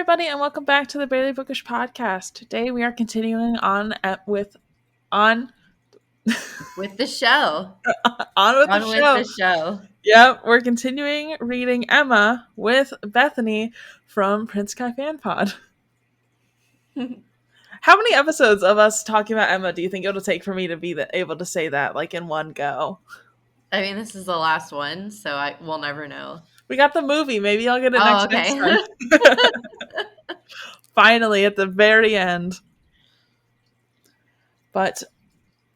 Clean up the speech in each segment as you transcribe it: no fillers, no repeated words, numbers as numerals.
everybody, and welcome back to the Barely Bookish podcast. Today we are continuing on with on with the show. on with On the with show. the show. Yep, we're continuing reading Emma with Bethany from Prince Kai Fan Pod. How many episodes of us talking about Emma do you think it'll take for me to be able to say that like in one go? I mean, this is the last one, so we'll never know. We got the movie. Maybe I'll get it next Okay. time. Finally, at the very end. But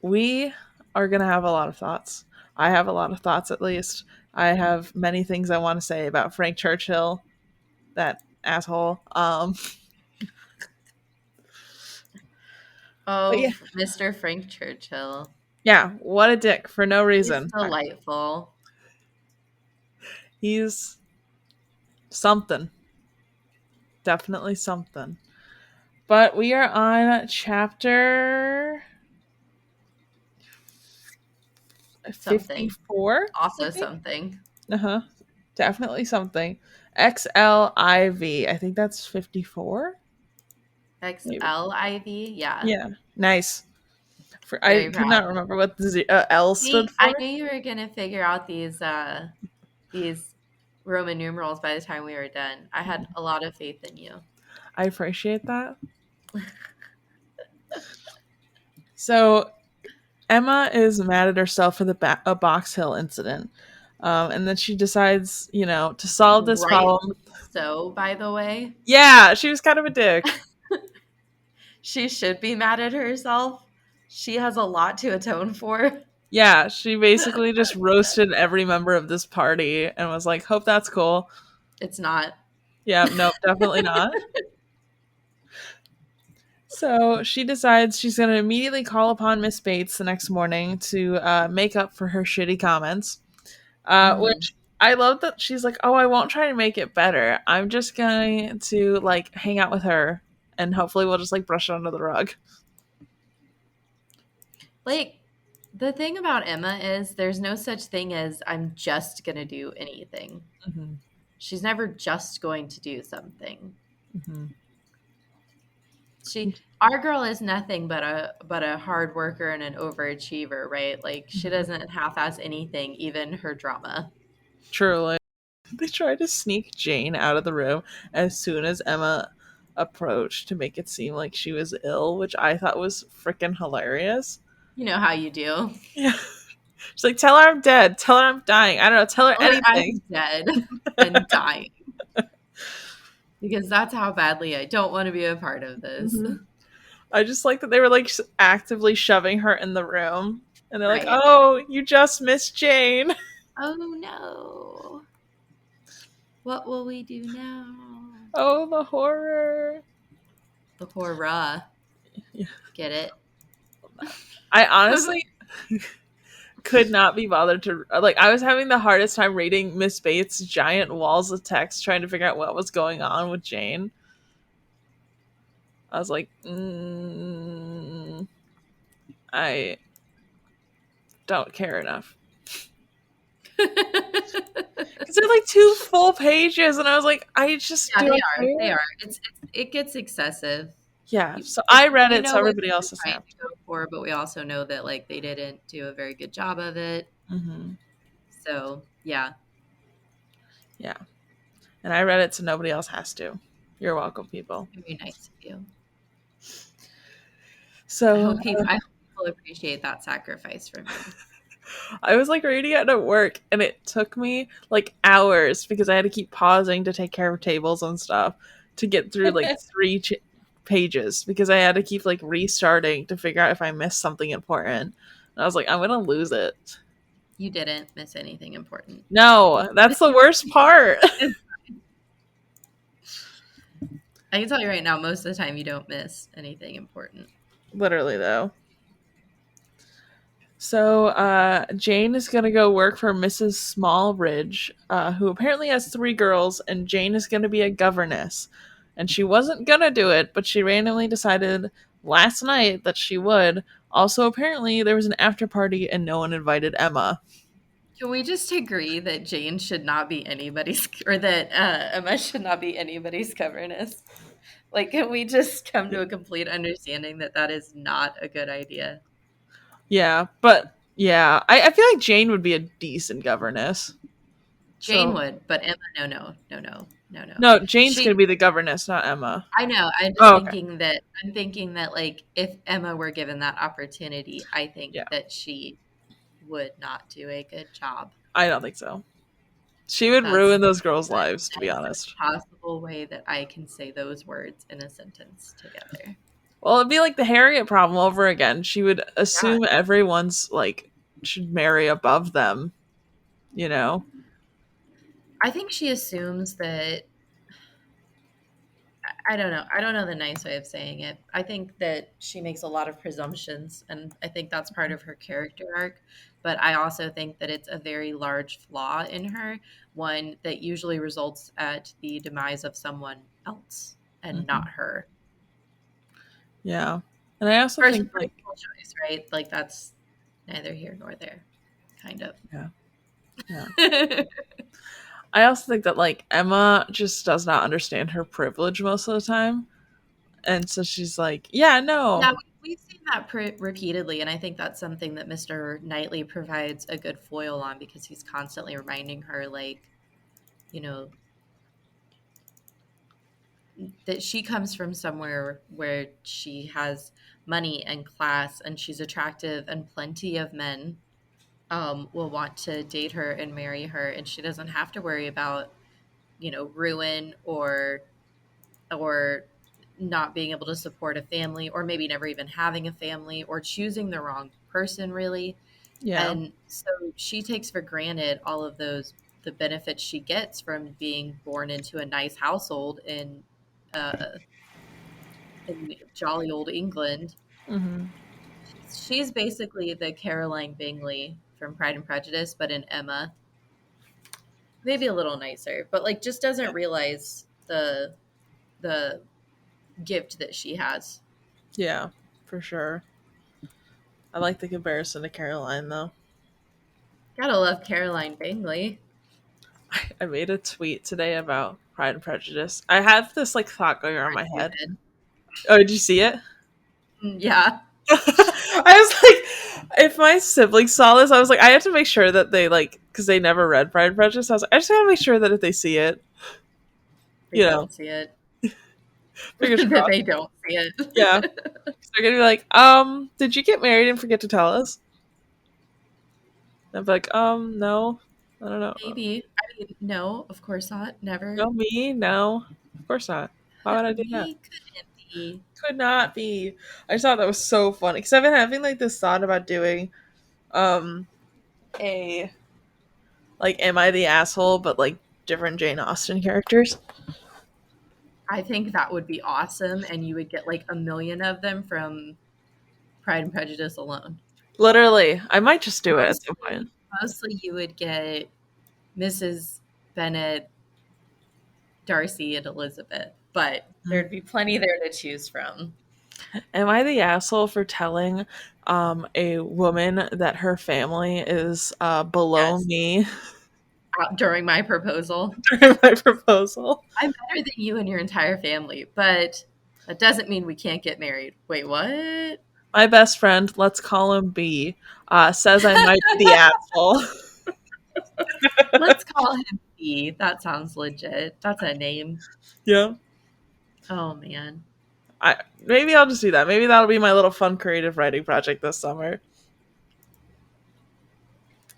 we are going to have a lot of thoughts. I have a lot of thoughts, at least. I have many things I want to say about Frank Churchill, that asshole. Yeah. Mr. Frank Churchill. Yeah, what a dick for no reason. He's delightful. He's something. Definitely something. But we are on chapter 54. Also something. Definitely something. XLIV. I think that's 54. XLIV? Yeah. Yeah. Nice. I could not remember what the L stood for. I knew you were going to figure out these Roman numerals by the time we were done. I had a lot of faith in you. I appreciate that. So, Emma is mad at herself for a Box Hill incident. And then she decides, to solve this problem. So, by the way. Yeah, she was kind of a dick. She should be mad at herself. She has a lot to atone for. Yeah, she basically just roasted every member of this party and was like, hope that's cool. It's not. Yeah, no, definitely not. So she decides she's going to immediately call upon Miss Bates the next morning to make up for her shitty comments. Which I love that she's like, oh, I won't try to make it better. I'm just going to like hang out with her and hopefully we'll just like brush it under the rug. Like, the thing about Emma is there's no such thing as I'm just going to do anything. Mm-hmm. She's never just going to do something. Mm-hmm. Our girl is nothing but a hard worker and an overachiever, right? Like, she doesn't half-ass anything, even her drama. Truly. They tried to sneak Jane out of the room as soon as Emma approached to make it seem like she was ill, which I thought was freaking hilarious. You know how you do. Yeah. She's like, tell her I'm dead. Tell her I'm dying. I don't know. Tell her anything. I'm dead and dying. Because that's how badly I don't want to be a part of this. Mm-hmm. I just like that they were like actively shoving her in the room. And they're like, oh, you just missed Jane. Oh, no. What will we do now? Oh, the horror. The horror. Yeah. Get it? I honestly could not be bothered to, like, I was having the hardest time reading Miss Bates' giant walls of text trying to figure out what was going on with Jane. I was like, I don't care enough. Because they're like 2 full pages, and I was like, I just They are. It gets excessive. Yeah, so I read it, so everybody else is happy. But we also know that like they didn't do a very good job of it. Mm-hmm. So yeah, and I read it, so nobody else has to. You're welcome, people. Very nice of you. So I hope people appreciate that sacrifice from you. I was like reading it at work, and it took me like hours because I had to keep pausing to take care of tables and stuff to get through like 3 pages because I had to keep like restarting to figure out if I missed something important. And I was like, I'm gonna lose it. You didn't miss anything important. No, that's the worst part. I can tell you right now, most of the time you don't miss anything important. Literally, though. So Jane is going to go work for Mrs. Smallridge, who apparently has 3 girls, and Jane is going to be a governess. And she wasn't going to do it, but she randomly decided last night that she would. Also, apparently, there was an after party and no one invited Emma. Can we just agree that Jane should not be anybody's, or that Emma should not be anybody's governess? Like, can we just come to a complete understanding that that is not a good idea? Yeah, but yeah, I feel like Jane would be a decent governess. Jane So would, but Emma, no, no, no, no, no, no. no, Jane's She, gonna be the governess, not Emma. I know. Oh, okay. I'm thinking that like if Emma were given that opportunity, I think Yeah, that she would not do a good job. I don't think so. She would That's ruin those girls' the lives, to be nicest honest. possible way that I can say those words in a sentence together. Well, it'd be like the Harriet problem over again. She would Yeah, assume everyone's like should marry above them, you know? I think she assumes that I don't know. I don't know the nice way of saying it. I think that she makes a lot of presumptions, and I think that's part of her character arc. But I also think that it's a very large flaw in her, one that usually results at the demise of someone else and Hmm. not her. Yeah. And I also First think like personal choice, right? Like that's neither here nor there, kind of. yeah, yeah. I also think that like Emma just does not understand her privilege most of the time. And so she's like, "Yeah, Yeah, no." we've seen that repeatedly, and I think that's something that Mr. Knightley provides a good foil on because he's constantly reminding her, like, you know, that she comes from somewhere where she has money and class and she's attractive, and plenty of men will want to date her and marry her, and she doesn't have to worry about, ruin or not being able to support a family, or maybe never even having a family, or choosing the wrong person, really. Yeah. And so she takes for granted all of those the benefits she gets from being born into a nice household uh, in jolly old England. Hmm. She's basically the Caroline Bingley from Pride and Prejudice, but in Emma, maybe a little nicer, but like just doesn't realize the gift that she has. Yeah, for sure. I like the comparison to Caroline though. Gotta love Caroline Bingley. I made a tweet today about Pride and Prejudice. I had this like thought going around my You head. did. Oh, did you see it? Yeah. I was like, if my siblings saw this, I was like, I have to make sure that they like, because they never read Pride and Prejudice. I was like, I just gotta make sure that if they see it, They you know, don't see it. fingers That crossed. they don't see Yeah, it. they're gonna be like, did you get married and forget to tell us? And I'd be like, no, I don't know. Maybe. I mean, no, of course not. Never. No, me, no, of course not. Why would I do that? Me couldn't be. Could not be. I just thought that was so funny because I've been having like this thought about doing, um, a like, am I the asshole? But like different Jane Austen characters. I think that would be awesome, and you would get like a million of them from Pride and Prejudice alone. Literally, I might just do it at some point. Mostly, mostly you would get Mrs. Bennet, Darcy, and Elizabeth, but there'd be plenty there to choose from. Am I the asshole for telling a woman that her family is below Yes, me during my proposal. during my proposal? I'm better than you and your entire family, but that doesn't mean we can't get married. Wait, what? My best friend, let's call him B, says I might be the asshole. Let's call him B. That sounds legit. That's a name. Yeah. Oh man. Maybe I'll just do that. Maybe that'll be my little fun creative writing project this summer.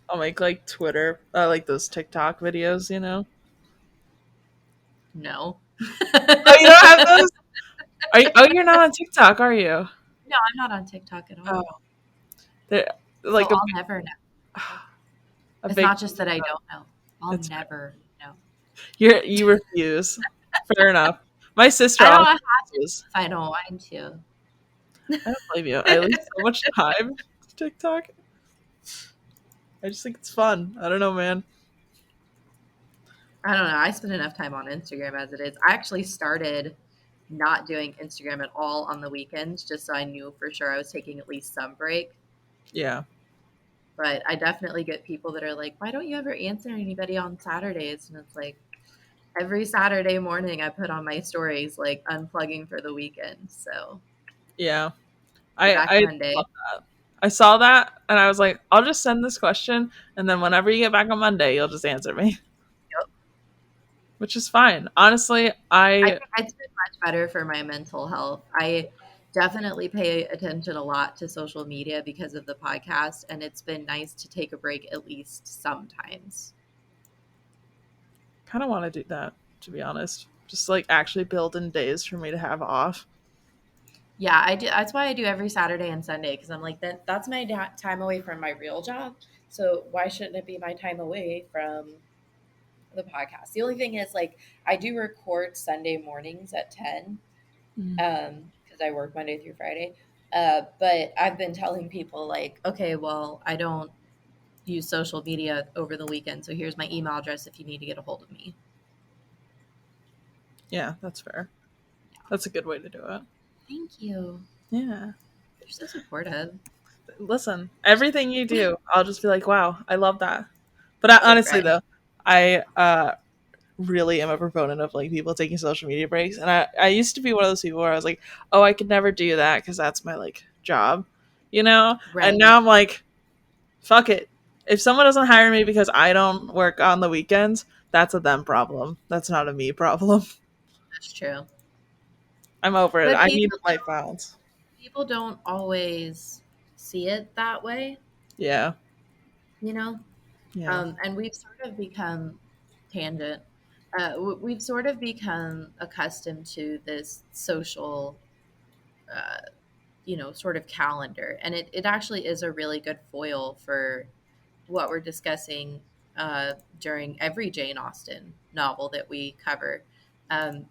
I'll make like Twitter, like those TikTok videos, you know? No. Oh, you don't have those? Oh, you're not on TikTok, are you? No, I'm not on TikTok at Oh, all. they're So like I'll never know. a It's big. not just that I don't know. I'll It's never know. you refuse. Fair enough. My sister I don't also have to if refuses. I don't want to. I don't blame you. I lose so much time to TikTok. I just think it's fun. I don't know, man. I don't know. I spend enough time on Instagram as it is. I actually started not doing Instagram at all on the weekends just so I knew for sure I was taking at least some break. Yeah. But I definitely get people that are like, why don't you ever answer anybody on Saturdays? And it's like, every Saturday morning I put on my stories like unplugging for the weekend. So Yeah. be I back I Monday. love that. I saw that and I was like, I'll just send this question and then whenever you get back on Monday, you'll just answer me. Yep. Which is fine. Honestly, I I think it's been much better for my mental health. I definitely pay attention a lot to social media because of the podcast, and it's been nice to take a break at least sometimes. kind of want to do that, to be honest. Just like actually build in days for me to have off. Yeah, I do. That's why I do every Saturday and Sunday because I'm like that's my time away from my real job. So why shouldn't it be my time away from the podcast? The only thing is like I do record Sunday mornings at 10 Mm. because I work Monday through Friday. But I've been telling people like, okay, well, I don't use social media over the weekend, so here's my email address if you need to get a hold of me. Yeah, that's fair. That's a good way to do it. Thank you. Yeah. You're so supportive. Listen, everything you do, I'll just be like, wow, I love that. But Good honestly, friend. though, I really am a proponent of like people taking social media breaks. And I used to be one of those people where I was like, oh, I could never do that because that's my like job, you know? And Right. now I'm like, fuck it. If someone doesn't hire me because I don't work on the weekends, that's a them problem. That's not a me problem. That's true. I'm over it. But I need life balance. people don't always see it that way, Yeah. you know? Yeah. And we've sort of become tangent. We've sort of become accustomed to this social uh, sort of calendar. And it actually is a really good foil for what we're discussing during every Jane Austen novel that we cover.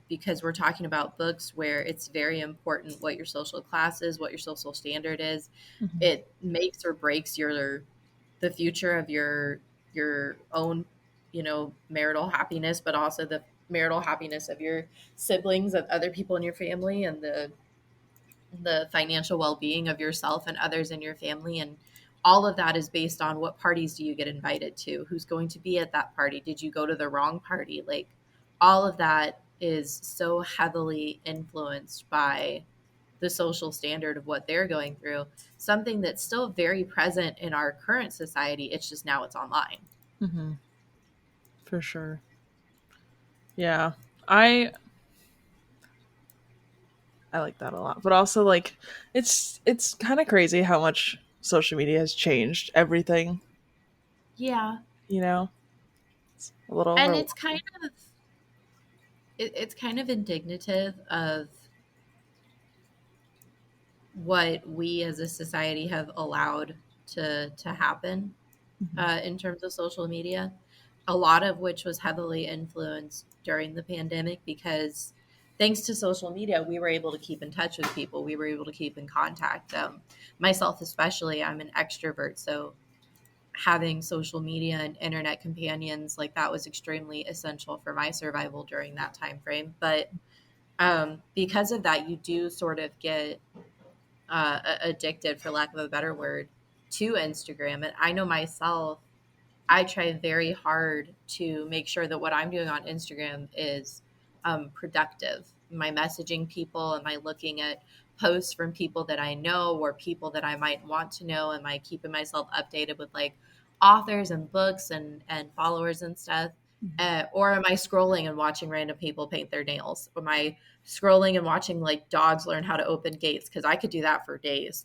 Because we're talking about books where it's very important what your social class is, what your social standard is. Hmm. It makes or breaks the future of your own, marital happiness, but also the marital happiness of your siblings and other people in your family, and the financial well-being of yourself and others in your family. And all of that is based on what parties do you get invited to, who's going to be at that party, did you go to the wrong party, like all of that is so heavily influenced by the social standard of what they're going through, something that's still very present in our current society. It's just now it's online. Hmm. For sure. Yeah. I I like that a lot. But also like it's kind of crazy how much social media has changed everything, Yeah. you know? It's a little And over. of it's kind of indignative of what we as a society have allowed to happen Mhm. in terms of social media, a lot of which was heavily influenced during the pandemic because thanks to social media, we were able to keep in touch with people. We were able to keep in contact. Myself, especially, I'm an extrovert. So having social media and internet companions like that was extremely essential for my survival during that time frame. But because of that, you do sort of get addicted, for lack of a better word, to Instagram. And I know myself, I try very hard to make sure that what I'm doing on Instagram is productive. Am I messaging people? Am I looking at posts from people that I know or people that I might want to know? Am I keeping myself updated with like authors and books and followers and stuff? Or am I scrolling and watching random people paint their nails? Am I scrolling and watching like dogs learn how to open gates? Because I could do that for days.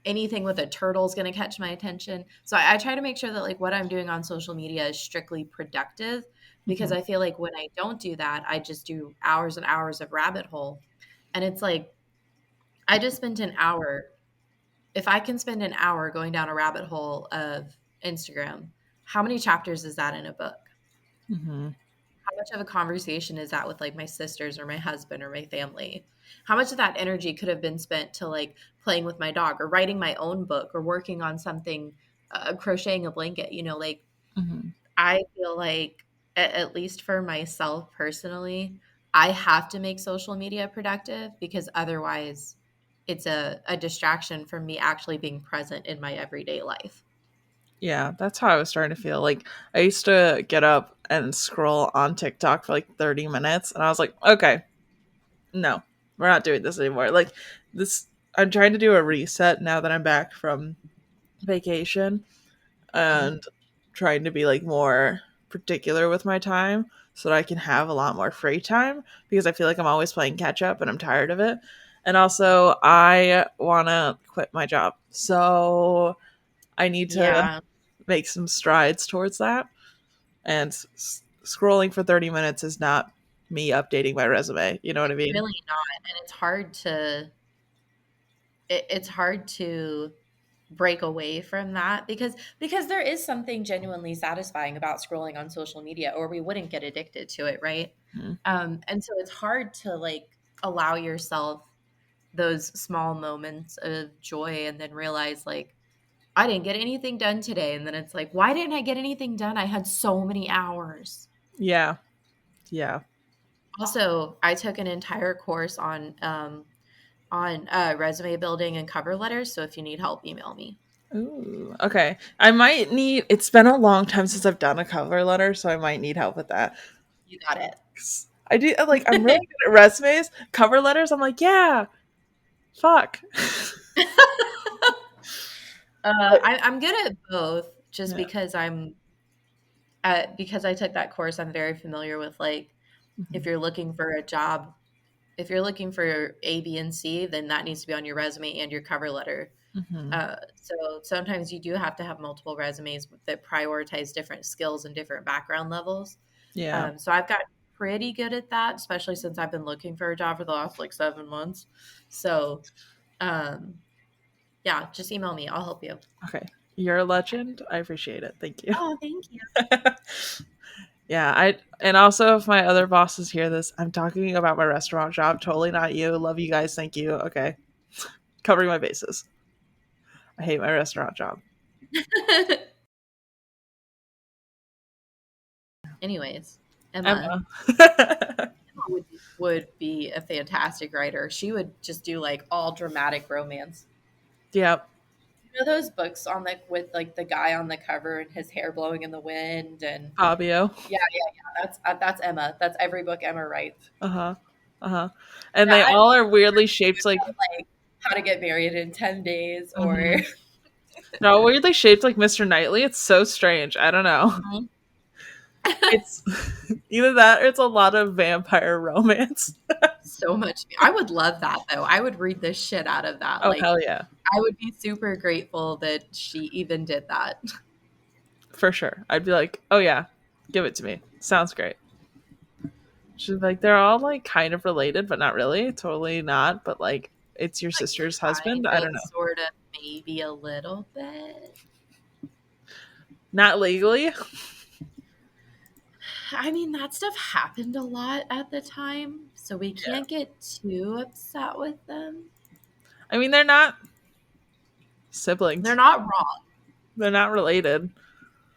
Anything with a turtle is going to catch my attention. So I try to make sure that like what I'm doing on social media is strictly productive because Mhm. I feel like when I don't do that, I just do hours and hours of rabbit hole. And it's like I just spent an hour. If I can spend an hour going down a rabbit hole of Instagram, how many chapters is that in a book? Mhm. How much of a conversation is that with like my sisters or my husband or my family? How much of that energy could have been spent to like playing with my dog or writing my own book or working on something, crocheting a blanket? Like Mhm. I feel like, at least for myself personally, I have to make social media productive because otherwise it's a distraction from me actually being present in my everyday life. Yeah, that's how I was starting to feel. Like I used to get up and scroll on TikTok for like 30 minutes and I was like, okay, no, we're not doing this anymore. Like this I'm trying to do a reset now that I'm back from vacation Mhm. and trying to be like more particular with my time so that I can have a lot more free time because I feel like I'm always playing catch up and I'm tired of it. And also I want to quit my job. So I need to Yeah, make some strides towards that. And scrolling for 30 minutes is not me updating my resume. You know what I it's mean? really not, and it's hard to break away from that because there is something genuinely satisfying about scrolling on social media, or we wouldn't get addicted to it, right? Mhm. And so it's hard to like allow yourself those small moments of joy and then realize like I didn't get anything done today, and then it's like, why didn't I get anything done? I had so many hours. Yeah. Yeah. Also, I took an entire course on resume building and cover letters. So if you need help, email me. Ooh, okay. I might need, it's been a long time since I've done a cover letter, so I might need help with that. You got it. 'Cause I do, like, I'm really good at resumes. Cover letters, I'm like, yeah, fuck. But, I'm good at both just yeah. because I took that course. I'm very familiar with like Mhm. if you're looking for a job, if you're looking for A, B, and C, then that needs to be on your resume and your cover letter. Mhm. So sometimes you do have to have multiple resumes that prioritize different skills and different background levels. Yeah. So I've got pretty good at that, especially since I've been looking for a job for the last like 7 months. So um, yeah, just email me. I'll help you. Okay. You're a legend. I appreciate it. Thank you. Oh, thank you. Yeah, and also if my other bosses hear this, I'm talking about my restaurant job, totally not you. Love you guys, thank you. Okay. Covering my bases. I hate my restaurant job. Anyways, Emma, Emma. Emma would be a fantastic writer. She would just do like all dramatic romance. Yep. You know those books on like with like the guy on the cover and his hair blowing in the wind and Fabio. yeah. That's Emma. That's every book Emma writes. Uh-huh. Uh-huh. And they That all are or weirdly she shaped would like have like How to Get Married in 10 Days or mhm. No, weirdly shaped like Mr. Knightley. It's so strange. I don't know. Mhm. It's either that or it's a lot of vampire romance. So much. I would love that though. I would read the shit out of that. Oh Like hell yeah. I would be super grateful that she even did that. For sure. I'd be like, oh yeah, give it to me. Sounds great. She's like, they're all like kind of related, but not really. Totally not. But like, it's your Like sister's kind husband. I of, don't know. sort of, maybe a little bit. Not legally. I mean, that stuff happened a lot at the time, so we Yeah. can't get too upset with them. I mean, they're not They're siblings. not wrong, They're not related.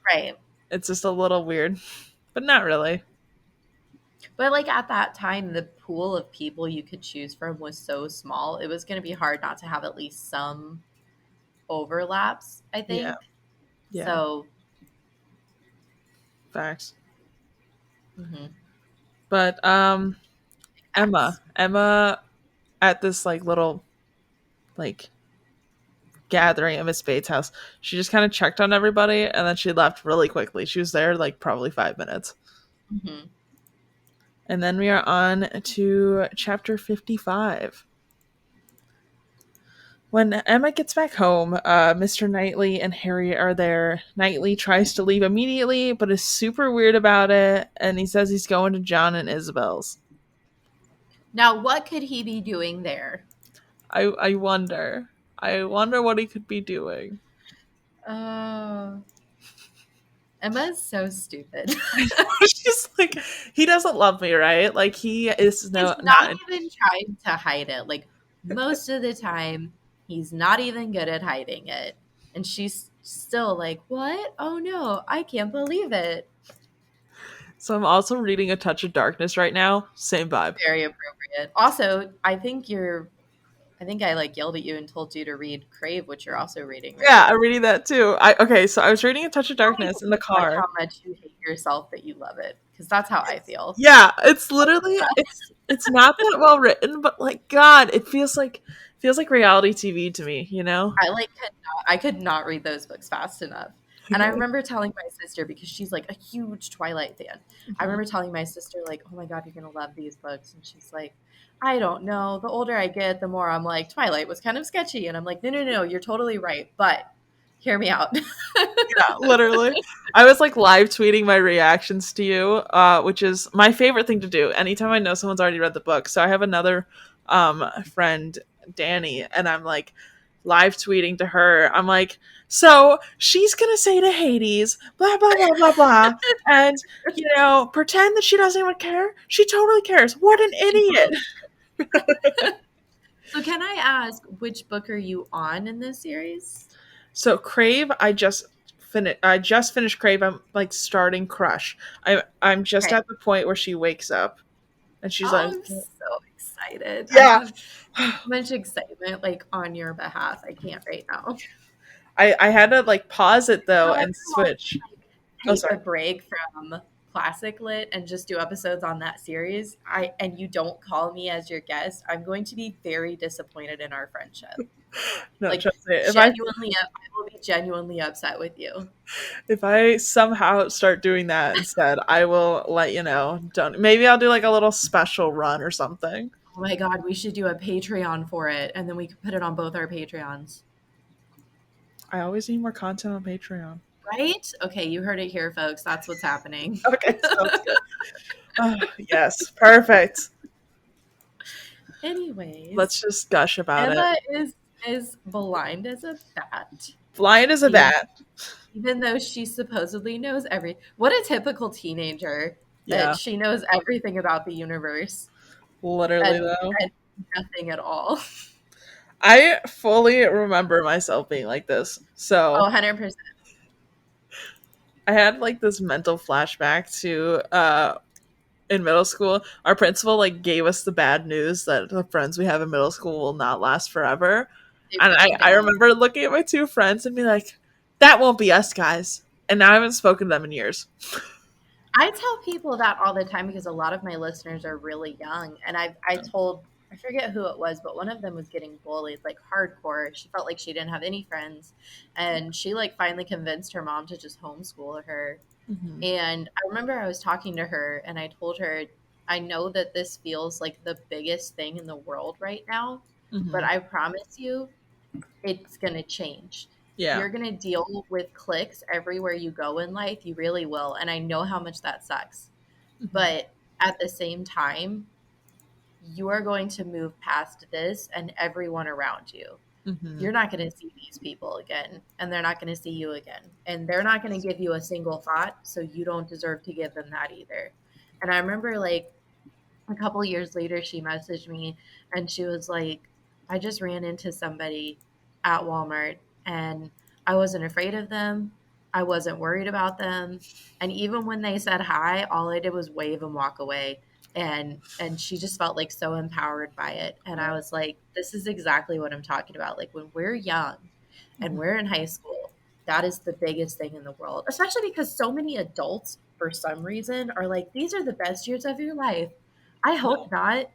right? It's just a little weird, but not really. But like at that time, the pool of people you could choose from was so small. It was going to be hard not to have at least some overlaps, I Yeah. think. Yeah. So, Facts. mhm, But facts. Emma at this like little like gathering at Miss Bates' house, she just kind of checked on everybody and then she left really quickly. She was there like probably 5 minutes. Mhm. And then we are on to chapter 55. When Emma gets back home, Mr. Knightley and Harry are there. Knightley tries to leave immediately, but is super weird about it, and he says he's going to John and Isabel's. Now, what could he be doing there? I wonder. I wonder what he could be doing. Oh, Emma's so stupid. She's like, he doesn't love me, right? Like he is He's no not not. even trying to hide it. Like most of the time, he's not even good at hiding it. And she's still like, "What? Oh no, I can't believe it." So I'm also reading A Touch of Darkness right now. Same vibe. Very appropriate. Also, I think you're I think I like yelled at you and told you to read Crave, which you're also reading, Yeah, right? I'm reading that too. Okay, so I was reading A Touch of Tell me Darkness in the like car. how much you hate yourself that you love it, because that's how I feel. Yeah, it's literally it's not that well written, but like God, it feels like reality TV to me, you know? I could not read those books fast enough. And I remember telling my sister, because she's like a huge Twilight fan. I Mhm. remember telling my sister like, "Oh my god, you're going to love these books." And she's like, "I don't know. The older I get, the more I'm like, Twilight was kind of sketchy." And I'm like, "No, no, no, you're totally right. But hear me out." Yeah, literally. I was like live tweeting my reactions to you, which is my favorite thing to do anytime I know someone's already read the book. So I have another friend, Danny, and I'm like live tweeting to her. I'm like, so she's gonna say to Hades, blah blah blah blah blah, and pretend that she doesn't even care. She totally cares. What an She idiot. totally. So can I ask, which book are you on in this series? So Crave, I just finished Crave. I'm like starting Crush. I'm just Okay. at the point where she wakes up and she's Oh, like, I'm so excited. I yeah. have so much excitement like on your behalf. I can't right now. I had to like pause it though However and long switch. Oh, take a sorry. break from classic lit and just do episodes on that series, I and you don't call me as your guest, I'm going to be very disappointed in our friendship. No, Like trust me. genuinely, I will be genuinely upset with you. If I somehow start doing that instead, I will let you know. Don't maybe I'll do like a little special run or something. Oh my god, we should do a Patreon for it, and then we could put it on both our Patreons. I always need more content on Patreon. Right? Okay, you heard it here, folks. That's what's happening. Okay, sounds good. Oh, yes, perfect. Anyways, Let's just gush about it. Emma is blind as a bat, Blind as a even bat. even though she supposedly knows what a typical teenager that Yeah, she knows everything about the universe literally though. and nothing at all. I fully remember myself being like this. Oh, So 100%. I had like this mental flashback to in middle school. Our principal like gave us the bad news that the friends we have in middle school will not last forever. They And really I don't. remember looking at my two friends and be like, that won't be us guys. And now I haven't spoken to them in years. I tell people that all the time because a lot of my listeners are really young, and I told, I forget who it was, but one of them was getting bullied like hardcore. She felt like she didn't have any friends, and she like finally convinced her mom to just homeschool her. Hmm. And I remember I was talking to her, and I told her, I know that this feels like the biggest thing in the world right now, but Hmm. I promise you it's going to change. Yeah. You're going to deal with clicks everywhere you go in life. You really will. And I know how much that sucks. Hmm. But at the same time, you are going to move past this and everyone around you. Hmm. You're not going to see these people again, and they're not going to see you again. And they're not going to give you a single thought. So you don't deserve to give them that either. And I remember like a couple years later, she messaged me and she was like, I just ran into somebody at Walmart and I wasn't afraid of them. I wasn't worried about them. And even when they said hi, all I did was wave and walk away. And she just felt like so empowered by it. And I was like, this is exactly what I'm talking about. Like when we're young and Hmm. we're in high school, that is the biggest thing in the world, especially because so many adults, for some reason, are like, these are the best years of your life. I hope No. not.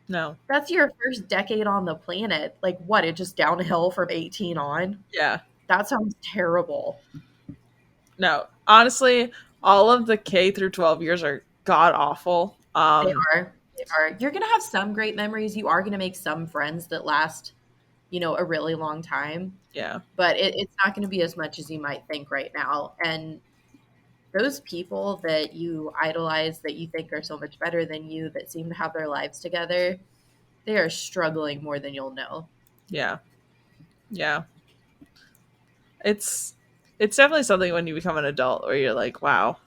No. That's your first decade on the planet. Like, what? It just downhill from 18 on? Yeah. That sounds terrible. No. Honestly, all of the K through 12 years are god awful. They are. They are. You're going to have some great memories. You are going to make some friends that last, a really long time, Yeah. but it's not going to be as much as you might think right now. And those people that you idolize, that you think are so much better than you, that seem to have their lives together, they are struggling more than you'll know. Yeah. Yeah. It's it's definitely something when you become an adult where you're like, wow,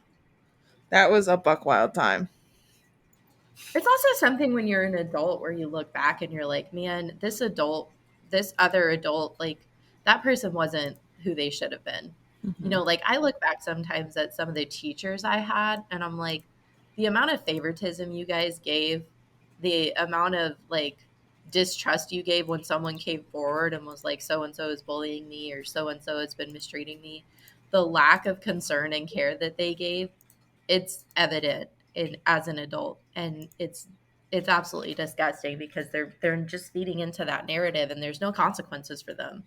that was a buck wild time. It's also something when you're an adult where you look back and you're like, man, this other adult, like that person wasn't who they should have been. Hmm. Like I look back sometimes at some of the teachers I had and I'm like, the amount of favoritism you guys gave, the amount of like distrust you gave when someone came forward and was like, so and so is bullying me, or so and so has been mistreating me, the lack of concern and care that they gave, it's evident as an adult, and it's absolutely disgusting because they're just feeding into that narrative, and there's no consequences for them.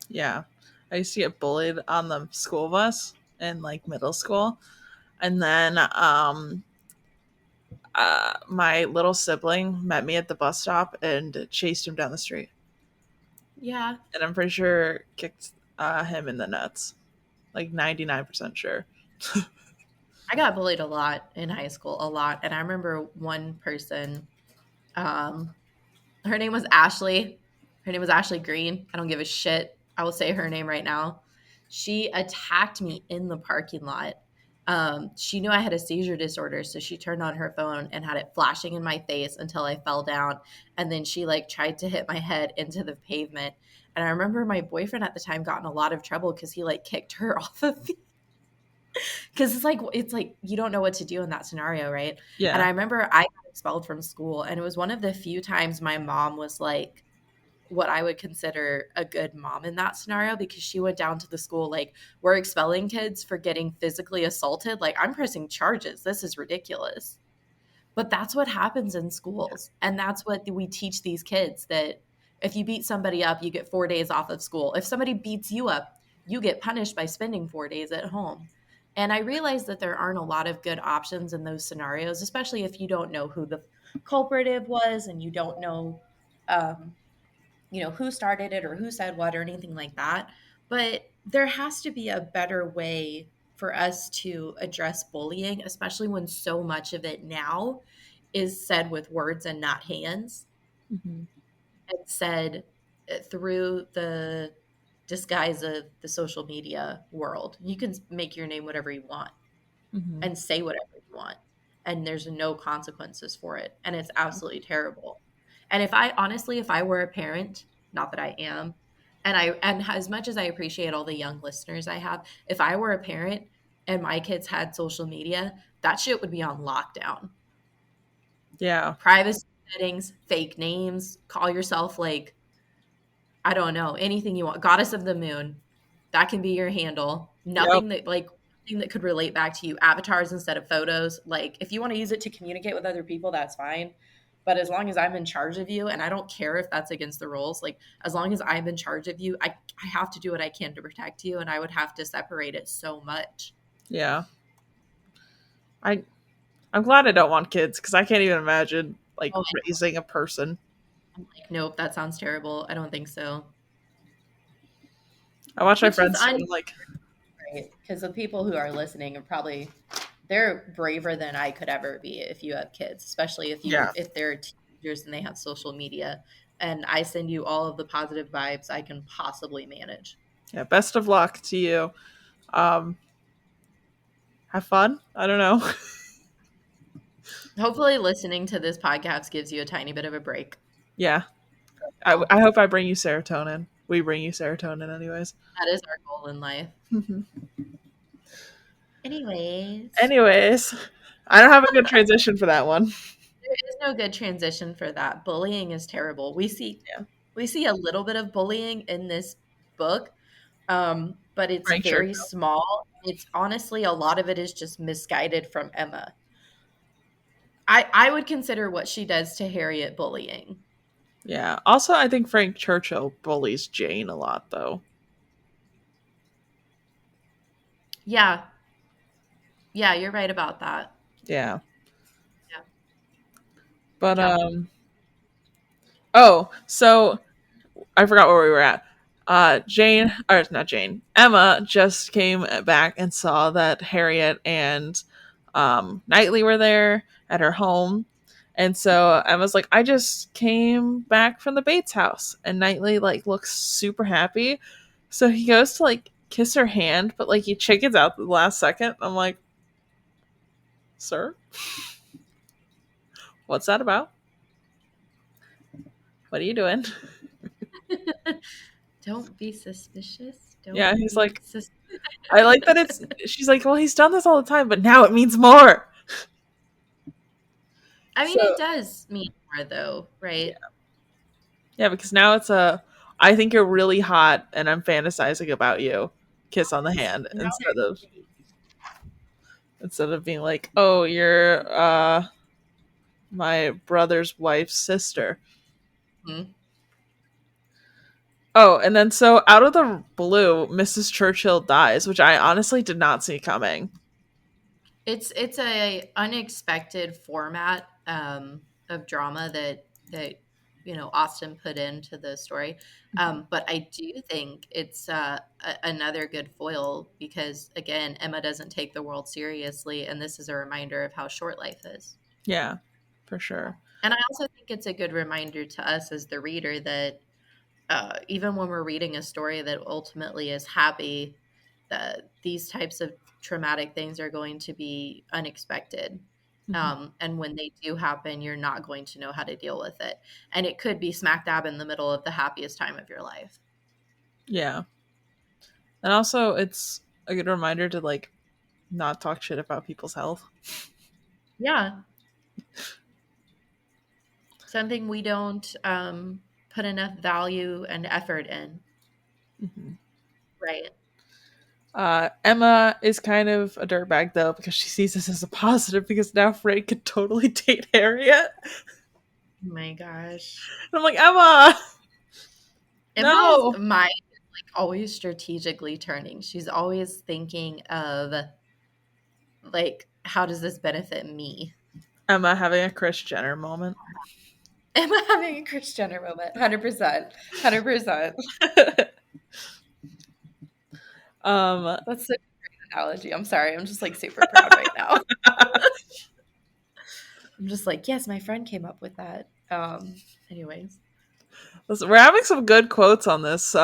Yeah. I used to get bullied on the school bus in like middle school. And then my little sibling met me at the bus stop and chased him down the street. Yeah, And I'm pretty sure kicked him in the nuts. Like 99% sure. I got bullied a lot in high school, a lot, and I remember one person, um, her name was Ashley. Her name was Ashley Green. I don't give a shit. I will say her name right now. She attacked me in the parking lot. She knew I had a seizure disorder, so she turned on her phone and had it flashing in my face until I fell down. And then she like tried to hit my head into the pavement. And I remember my boyfriend at the time got in a lot of trouble because he like kicked her off of me. Because it's like you don't know what to do in that scenario, right? And Yeah. I remember I got expelled from school, and it was one of the few times my mom was like what I would consider a good mom in that scenario, because she went down to the school like, we're expelling kids for getting physically assaulted. Like, I'm pressing charges. This is ridiculous. But that's what happens in schools. And that's what we teach these kids, that if you beat somebody up, you get 4 days off of school. If somebody beats you up, you get punished by spending 4 days at home. And I realize that there aren't a lot of good options in those scenarios, especially if you don't know who the culprit was and you don't know, um, who started it or who said what or anything like that. But there has to be a better way for us to address bullying, especially when so much of it now is said with words and not hands. Mm-hmm. It's said through the disguise of the social media world. You can make your name whatever you want Mm-hmm. and say whatever you want, and there's no consequences for it. And it's absolutely terrible. And if I were a parent, not that I am, and as much as I appreciate all the young listeners I have, if I were a parent and my kids had social media, that shit would be on lockdown. Yeah. Privacy settings, fake names, call yourself like, I don't know, anything you want. Goddess of the Moon. That can be your handle. Yep. Nothing that could relate back to you. Avatars instead of photos. Like, if you want to use it to communicate with other people, that's fine. But as long as I'm in charge of you, and I don't care if that's against the rules, like as long as I'm in charge of you, I have to do what I can to protect you, and I would have to separate it so much. Yeah. I I'm glad I don't want kids because I can't even imagine like Oh, raising a person. I'm like, nope, that sounds terrible. I don't think so. I watch my Which is friends and I'm like, right, because the people who are listening are probably, they're braver than I could ever be if you have kids, especially yeah, if they're teenagers and they have social media. And I send you all of the positive vibes I can possibly manage. yeah. Best of luck to you. Um, have fun. I don't know. Hopefully, listening to this podcast gives you a tiny bit of a break. Yeah. Well, I hope I bring you serotonin. We bring you serotonin, anyways. that is our goal in life. Anyways, Anyways, I don't have a good transition for that one. there is no good transition for that. Bullying is terrible. Yeah. We see a little bit of bullying in this book, but it's Frank very Churchill. small. It's honestly, a lot of it is just misguided from Emma. I would consider what she does to Harriet bullying. Yeah. Also, I think Frank Churchill bullies Jane a lot, though. Yeah, yeah, you're right about that. Yeah. Yeah, good But job. oh, so I forgot where we were at. Jane, or not Jane, Emma just came back and saw that Harriet and Knightley were there at her home. And so Emma's like, I just came back from the Bates house. And Knightley like looks super happy. So he goes to like kiss her hand, but like he chickens out the last second. I'm like, sir, what's that about? What are you doing? Don't be suspicious. Don't Yeah, he's be like, sus. I like that it's, she's like, well, he's done this all the time, but now it means more. I mean, So it does mean more, though, yeah, right? Yeah, because now it's a I think you're really hot and I'm fantasizing about you. Kiss on the hand Now there's instead of being like, "Oh, you're my brother's wife's sister." Mhm. Oh, and then so out of the blue, Mrs. Churchill dies, which I honestly did not see coming. It's a unexpected format of drama that Austen put into the story, but I do think it's another good foil because again Emma doesn't take the world seriously, and this is a reminder of how short life is. Yeah, for sure. And I also think it's a good reminder to us as the reader that even when we're reading a story that ultimately is happy, these types of traumatic things are going to be unexpected. Hmm. And when they do happen, you're not going to know how to deal with it. And it could be smack dab in the middle of the happiest time of your life. Yeah. And also it's a good reminder to like not talk shit about people's health. Yeah. Something we don't put enough value and effort in. Hmm. Right. Emma is kind of a dirtbag though because she sees this as a positive because now Frank could totally date Harriet. Oh my gosh. And I'm like, Emma, Emma's no. mind is like always strategically turning. She's always thinking of like, how does this benefit me? Emma having a Kris Jenner moment. Emma having a Kris Jenner moment. 100%. 100%. um, That's such a great analogy. I'm sorry. I'm just like super proud right now. I'm just like, yes, my friend came up with that. Anyways. listen, we're having some good quotes on this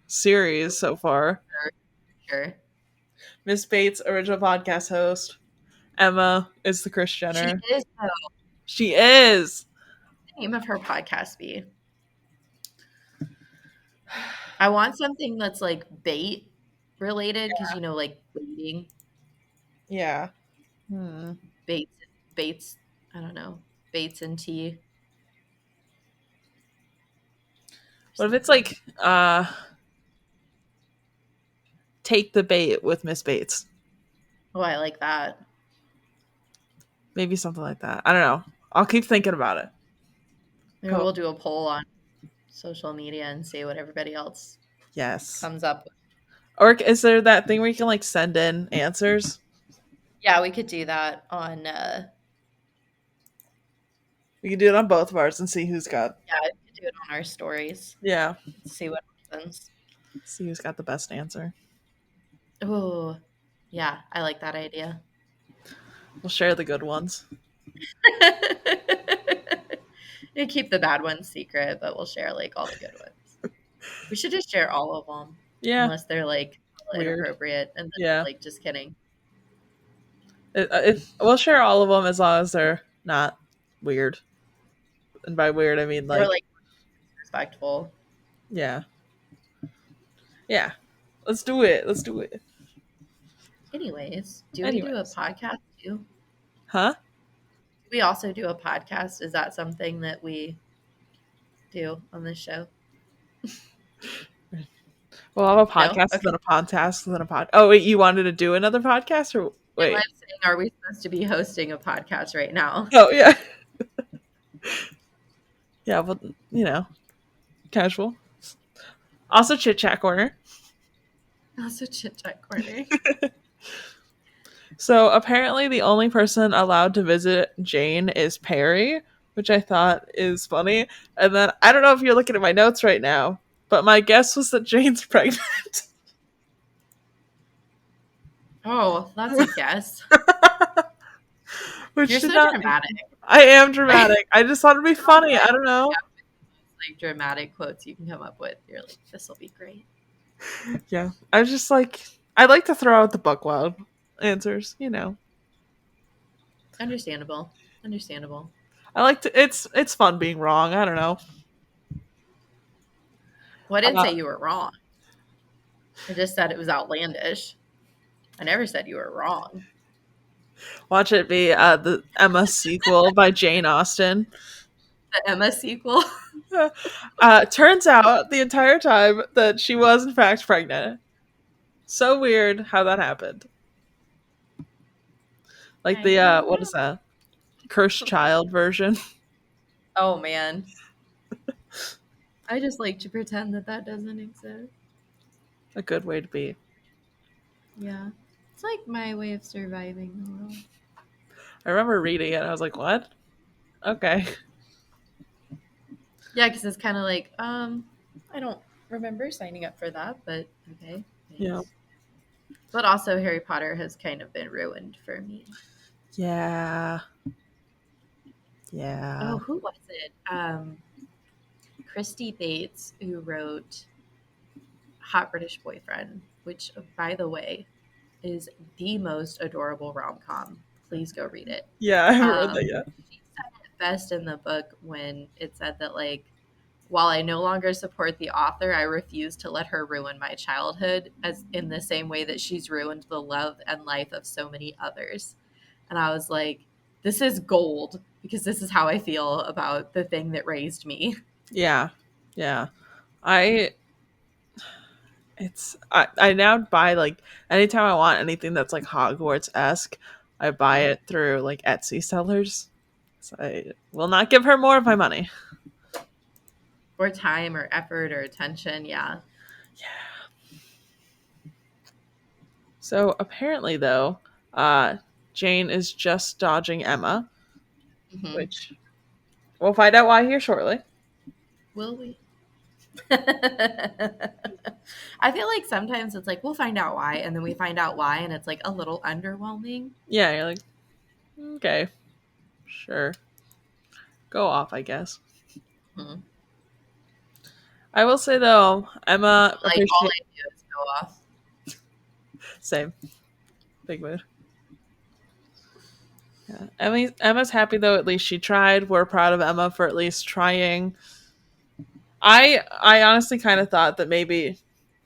series so far. Sure. Sure. Miss Bates, original podcast host. Emma is the Kris She Jenner. is She is. the name of her podcast be. I want something that's like bait related because like baiting, Yeah. Hmm. baits, baits. I don't know, baits and tea or What if it's something. like take the bait with Miss Bates? Oh, I like that. Maybe something like that. I don't know. I'll keep thinking about it. Maybe Cool. we'll do a poll on social media and see what everybody else Yes. comes up with. Or is there that thing where you can like send in answers? Yeah, we could do that on. We can do it on both of ours and see who's got. Yeah, we could do it on our stories. Yeah. See what happens. See who's got the best answer. Oh, yeah, I like that idea. We'll share the good ones. You keep the bad ones secret, but we'll share like all the good ones. We should just share all of them, Yeah. unless they're like Weird. inappropriate, and then Yeah. like just kidding. We'll share all of them as long as they're not weird. And by weird, I mean Or like, like respectful. yeah. Yeah. Let's do it. Let's do it. Anyways, do we do a Anyways. podcast too? Huh? Do we also do a podcast? Is that something that we do on this show? We'll have a No? podcast, Okay. then a podcast, then a pod. Oh, wait, you wanted to do another podcast? Or I'm wait. saying, are we supposed to be hosting a podcast right now? Oh, yeah. Yeah, well, casual. Also, chit chat corner. Also, chit chat corner. So apparently, the only person allowed to visit Jane is Perry, which I thought is funny. And then I don't know if you're looking at my notes right now, but my guess was that Jane's pregnant. Oh, that's a guess. Which You're did so not. dramatic. I am dramatic. I just thought it'd be Oh, funny. I don't know. like dramatic quotes you can come up with. You're like, this will be great. Yeah, I was just like, I like to throw out the Buckwild answers. Understandable. Understandable. I like to. It's fun being wrong. I don't know. Well, I didn't Uh, say you were wrong. I just said it was outlandish. I never said you were wrong. Watch it be the Emma sequel by Jane Austen. The Emma sequel. Turns out the entire time that she was in fact pregnant. So weird how that happened. Like I the don't what is know. that? Cursed child version. Oh man. I just like to pretend that that doesn't exist. A good way to be. Yeah. It's like my way of surviving the world. I remember reading it and I was like, what? Okay. Yeah, because it's kind of like, I don't remember signing up for that, but okay, Yeah. thanks. But also, Harry Potter has kind of been ruined for me. Yeah. Yeah. Oh, who was it? Christy Bates, who wrote Hot British Boyfriend, which, by the way, is the most adorable rom com. Please go read it. Yeah, I haven't read Um, that yet. she said it best in the book when it said that, like, while I no longer support the author, I refuse to let her ruin my childhood, as in the same way that she's ruined the love and life of so many others. And I was like, this is gold because this is how I feel about the thing that raised me. Yeah. Yeah. I I now buy like anytime I want anything that's like Hogwarts esque, I buy Mhm. it through like Etsy sellers. So I will not give her more of my money. Or time or effort or attention. Yeah. So apparently though, uh Jane is just dodging Emma, Hmm. which we'll find out why here shortly. Will we? I feel like sometimes it's like we'll find out why, and then we find out why, and it's like a little underwhelming. Yeah, you're like, okay, sure. Go off, I guess. Hmm. I will say though, Emma Like all appreciate I do is go off. same. Big mood. Yeah. Emma's happy though, at least she tried. We're proud of Emma for at least trying. I honestly kind of thought that maybe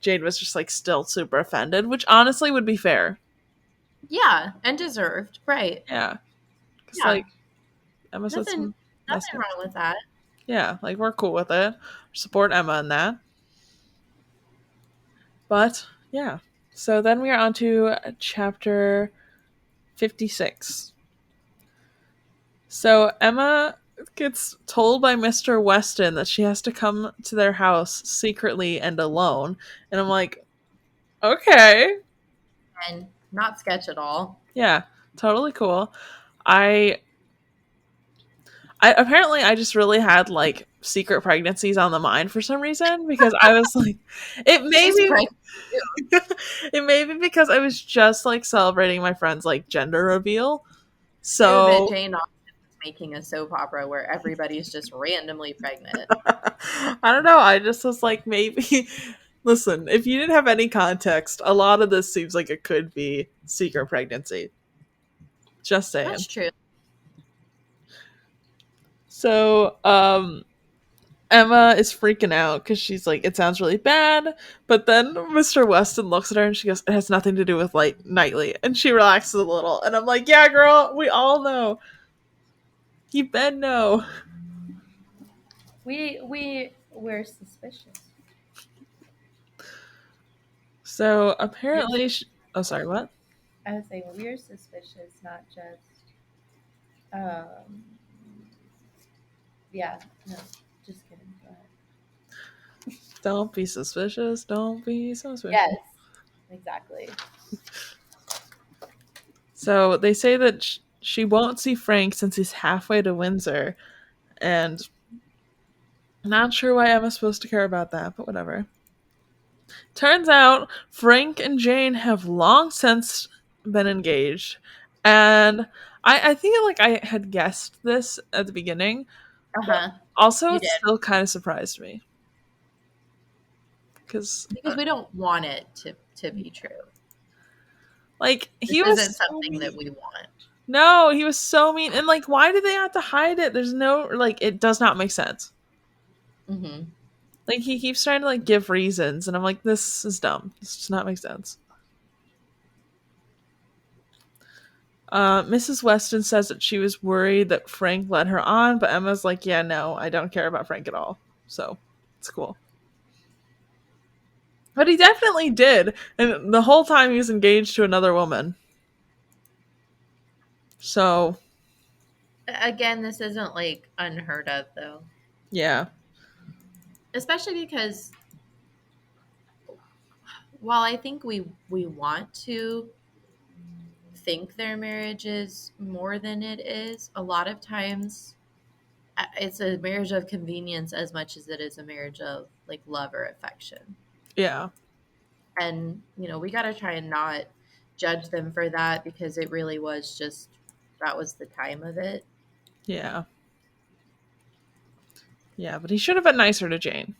Jade was just like still super offended, which honestly would be fair. Yeah, and deserved. Right. Yeah. Cuz Yeah. like Emma said Nothing some messed nothing up. wrong with that. Yeah, like we're cool with it. Support Emma in that. But yeah. So then we are on to chapter 56. So Emma gets told by Mr. Weston that she has to come to their house secretly and alone. And I'm like, okay. And not sketch at all. Yeah, totally cool. I I apparently I just really had like secret pregnancies on the mind for some reason because I was like it may She's be pregnant. it may be because I was just like celebrating my friend's like gender reveal. Knew that So Jane Austen was making a soap opera where everybody's just randomly pregnant. I don't know. I just was like, maybe. Listen, if you didn't have any context, a lot of this seems like it could be secret pregnancy. Just saying. That's true. So, Emma is freaking out because she's like, it sounds really bad. But then Mr. Weston looks at her and she goes, it has nothing to do with like Knightley. And she relaxes a little. And I'm like, yeah, girl, we all know. You been know. We're suspicious. So We're, apparently, oh, sorry, what? I would say we're suspicious, not just um yeah, no, just kidding. Go ahead. Don't be suspicious. Don't be suspicious. Yes, exactly. So they say that she won't see Frank since he's halfway to Windsor, and not sure why Emma's supposed to care about that, but whatever. Turns out Frank and Jane have long since been engaged, and I think like I had guessed this at the beginning, but Uh-huh. also You it did. still kind of surprised me because Because we don't want it to be true. like This he was isn't so something that mean. we want. No, he was so mean, and like, why did they have to hide it? There's no like, it does not make sense. Hmm. Like he keeps trying to like give reasons, and I'm like, this is dumb. This does not make sense. Mrs. Weston says that she was worried that Frank led her on, but Emma's like, yeah, no, I don't care about Frank at all. So it's cool. But he definitely did. And the whole time he was engaged to another woman. So, Again, this isn't like unheard of though. yeah. Especially because while I think we want to think their marriage is more than it is, a lot of times it's a marriage of convenience as much as it is a marriage of like love or affection. Yeah. And we got to try and not judge them for that because it really was just that was the time of it. Yeah. Yeah, but he should have been nicer to Jane.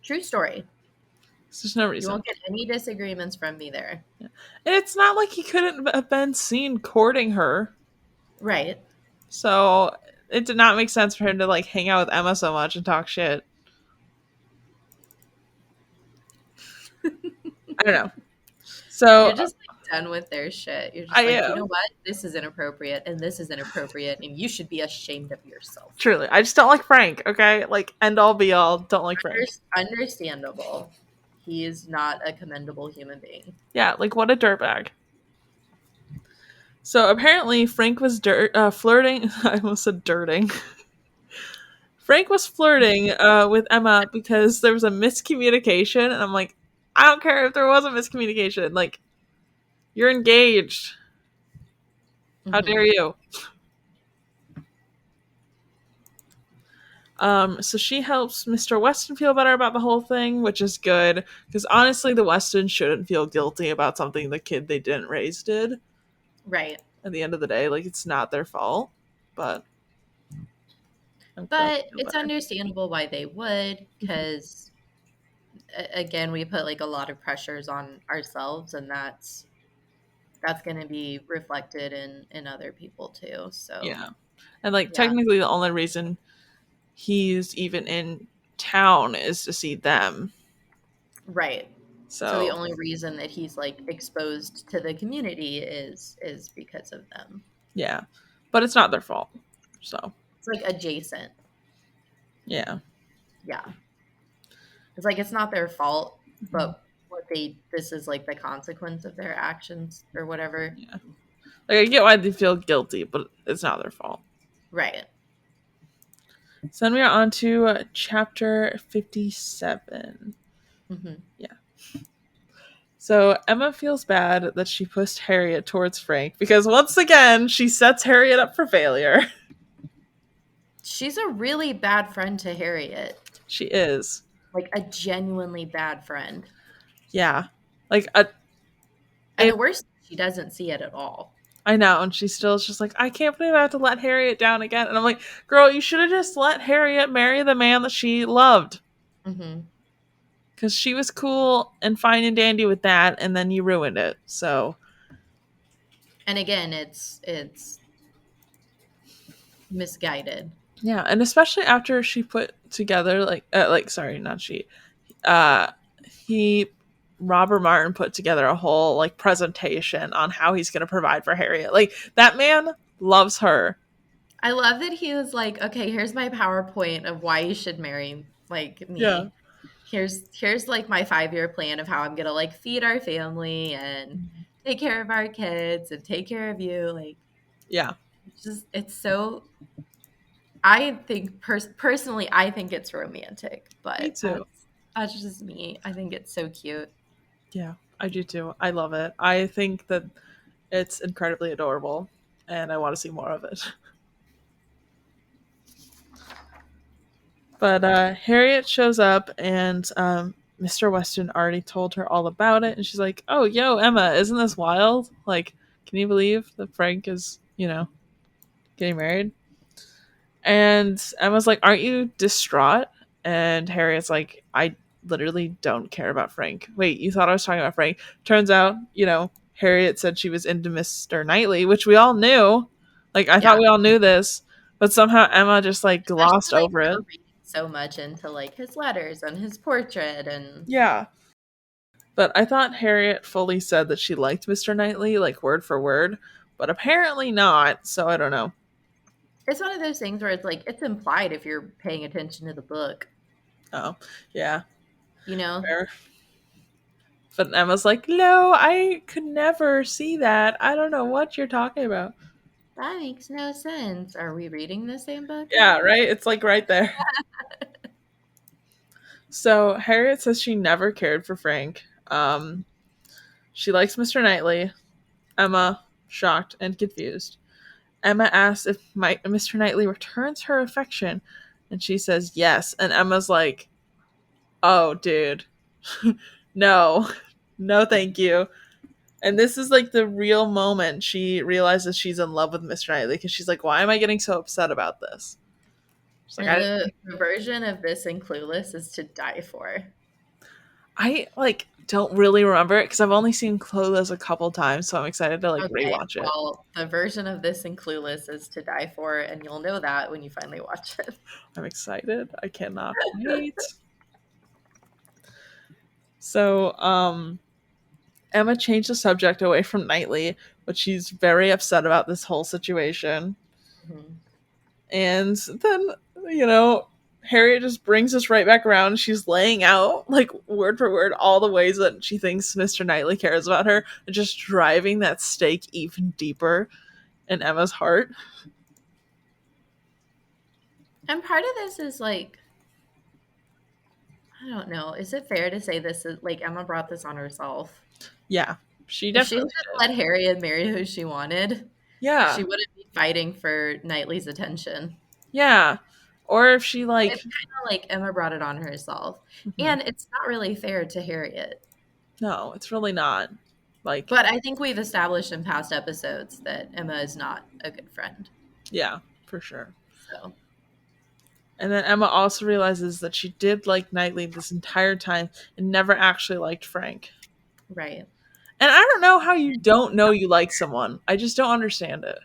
True story. There's just no You reason. won't get any disagreements from me there. Yeah. And it's not like he couldn't have been seen courting her. Right. So it did not make sense for him to like hang out with Emma so much and talk shit. I don't know. You're So just like done with their shit. You're I just like, you know am. what? This is inappropriate and this is inappropriate and you should be ashamed of yourself. Truly. I just don't like Frank, okay? Like, end all be all, don't like Frank. Understandable. He is not a commendable human being. Yeah, like, what a dirtbag. So apparently Frank was flirting. I almost said dirting. Frank was flirting with Emma because there was a miscommunication, and I'm like, I don't care if there was a miscommunication. Like, you're engaged. How Mm-hmm. dare you? So she helps Mr. Weston feel better about the whole thing, which is good because honestly, the Westons shouldn't feel guilty about something the kid they didn't raise did. Right. At the end of the day, like it's not their fault, but I'm glad But they feel it's better. understandable why they would, Mhm. because again, we put like a lot of pressures on ourselves, and that's going to be reflected in other people too. So Yeah, and like yeah, technically, the only reason he's even in town is to see them. right. So the So only reason that he's like exposed to the community is because of them. yeah, but it's not their fault. So It's like adjacent. yeah. Yeah, it's like it's not their fault, Mhm. but what they this is like the consequence of their actions or whatever. Yeah, like I get why they feel guilty, but it's not their fault. Right. So then we are on to chapter 57. Hmm. Yeah. So Emma feels bad that she pushed Harriet towards Frank because once again she sets Harriet up for failure. She's a really bad friend to Harriet. She is. Like a genuinely bad friend. Yeah. Like a And if the worst, she doesn't see it at all. I know, and she still is just like, I can't believe I have to let Harriet down again. And I'm like, girl, you should have just let Harriet marry the man that she loved. Hmm. Because she was cool and fine and dandy with that, and then you ruined it. So And again, it's misguided. yeah, and especially after she put together like sorry, not she. Uh he Robert Martin put together a whole like presentation on how he's gonna provide for Harriet. Like that man loves her. I love that he was like, okay, here's my PowerPoint of why you should marry like Yeah. me. Here's like my 5-year plan of how I'm gonna like feed our family and take care of our kids and take care of you. Like Yeah. it's so I think personally, I think it's romantic, Me but too. that's just me. I think it's so cute. Yeah, I do too. I love it. I think that it's incredibly adorable and I want to see more of it. But Harriet shows up and Mr. Weston already told her all about it and she's like, "Oh, yo, Emma, isn't this wild? Like, can you believe that Frank is, getting married?" And Emma's like, "Aren't you distraught?" And Harriet's like, "I literally don't care about Frank." Wait, you thought I was talking about Frank? Turns out, Harriet said she was into Mr. Knightley, which we all knew. Like, I thought Yeah, we all knew this, but somehow Emma just like glossed especially like over we it. were reading so much into like his letters and his portrait and Yeah. But I thought Harriet fully said that she liked Mr. Knightley, like word for word. but apparently not. So I don't know. It's one of those things where it's like it's implied if you're paying attention to the book, Oh, yeah, you know? fair. But Emma's like, no, I could never see that. I don't know what you're talking about. That makes no sense. Are we reading the same book Yeah, now? right? It's like right there. So Harriet says she never cared for Frank. She likes Mr. Knightley. Emma, shocked and confused. Emma asks if Mr. Knightley returns her affection, and she says yes. And Emma's like, oh, dude, no, no, thank you. And this is like the real moment she realizes she's in love with Mr. Knightley because she's like, why am I getting so upset about this? She's like, And the version of this in Clueless is to die for. I like don't really remember it because I've only seen Clueless a couple times, so I'm excited to like Okay, rewatch it. well, the version of this in Clueless is to die for, and you'll know that when you finally watch it. I'm excited. I cannot wait. So, Emma changed the subject away from Knightley, but she's very upset about this whole situation. Mhm. And then, you know, Harriet just brings us right back around. She's laying out, like, word for word, all the ways that she thinks Mr. Knightley cares about her, and just driving that stake even deeper in Emma's heart. And part of this is like, I don't know, is it fair to say this is like Emma brought this on herself? Yeah, she If she had definitely just did. let Harriet marry who she wanted, Yeah, she wouldn't be fighting for Knightley's attention. yeah. Or if she, like, It's kind of like Emma brought it on herself. mhm. And it's not really fair to Harriet. No, it's really not. Like, But I think we've established in past episodes that Emma is not a good friend. yeah, for sure. So, And then Emma also realizes that she did like Knightley this entire time and never actually liked Frank. right. And I don't know how you don't know you like someone. I just don't understand it.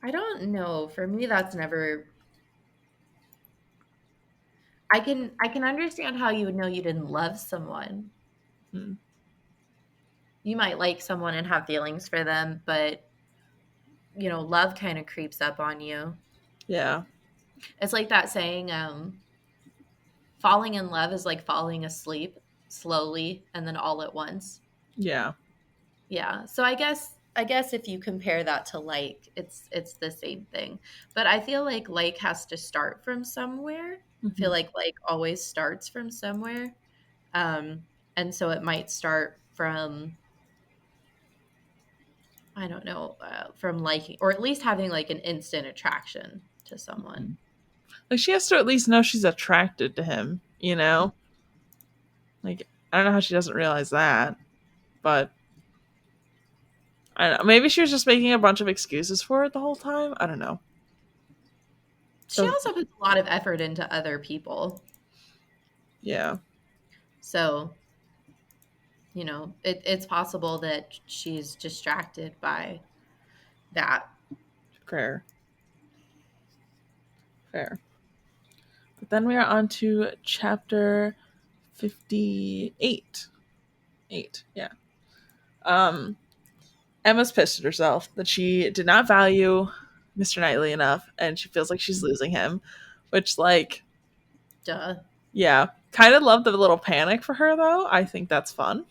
I don't know. For me, that's never. I can understand how you would know you didn't love someone. Hmm. You might like someone and have feelings for them, but love kind of creeps up on you. Yeah, It's like that saying, falling in love is like falling asleep slowly and then all at once. yeah. Yeah. So I guess if you compare that to like, it's the same thing. But I feel like has to start from somewhere. I Hmm. feel like always starts from somewhere. Um, and so it might start from, I don't know, from liking or at least having like an instant attraction to someone. Like she has to at least know she's attracted to him, you know? Like I don't know how she doesn't realize that, but I don't know. Maybe she was just making a bunch of excuses for it the whole time. I don't know. She So also puts a lot of effort into other people. yeah, So, it's possible that she's distracted by that. fair, fair. But then we are on to chapter 58. Eight, yeah. Um, Emma's pissed at herself that she did not value Mr. Knightley enough, and she feels like she's losing him. Which, like, Duh. yeah, kind of love the little panic for her though. I think that's fun.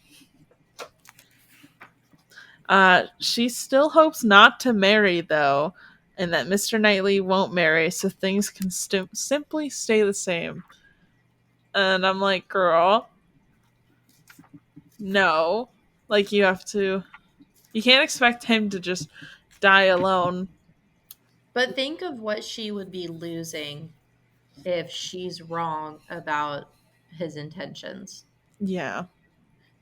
She still hopes not to marry though, and that Mr. Knightley won't marry, so things can simply stay the same. And I'm like, girl, no. Like, you have to. You can't expect him to just die alone. But think of what she would be losing if she's wrong about his intentions. Yeah.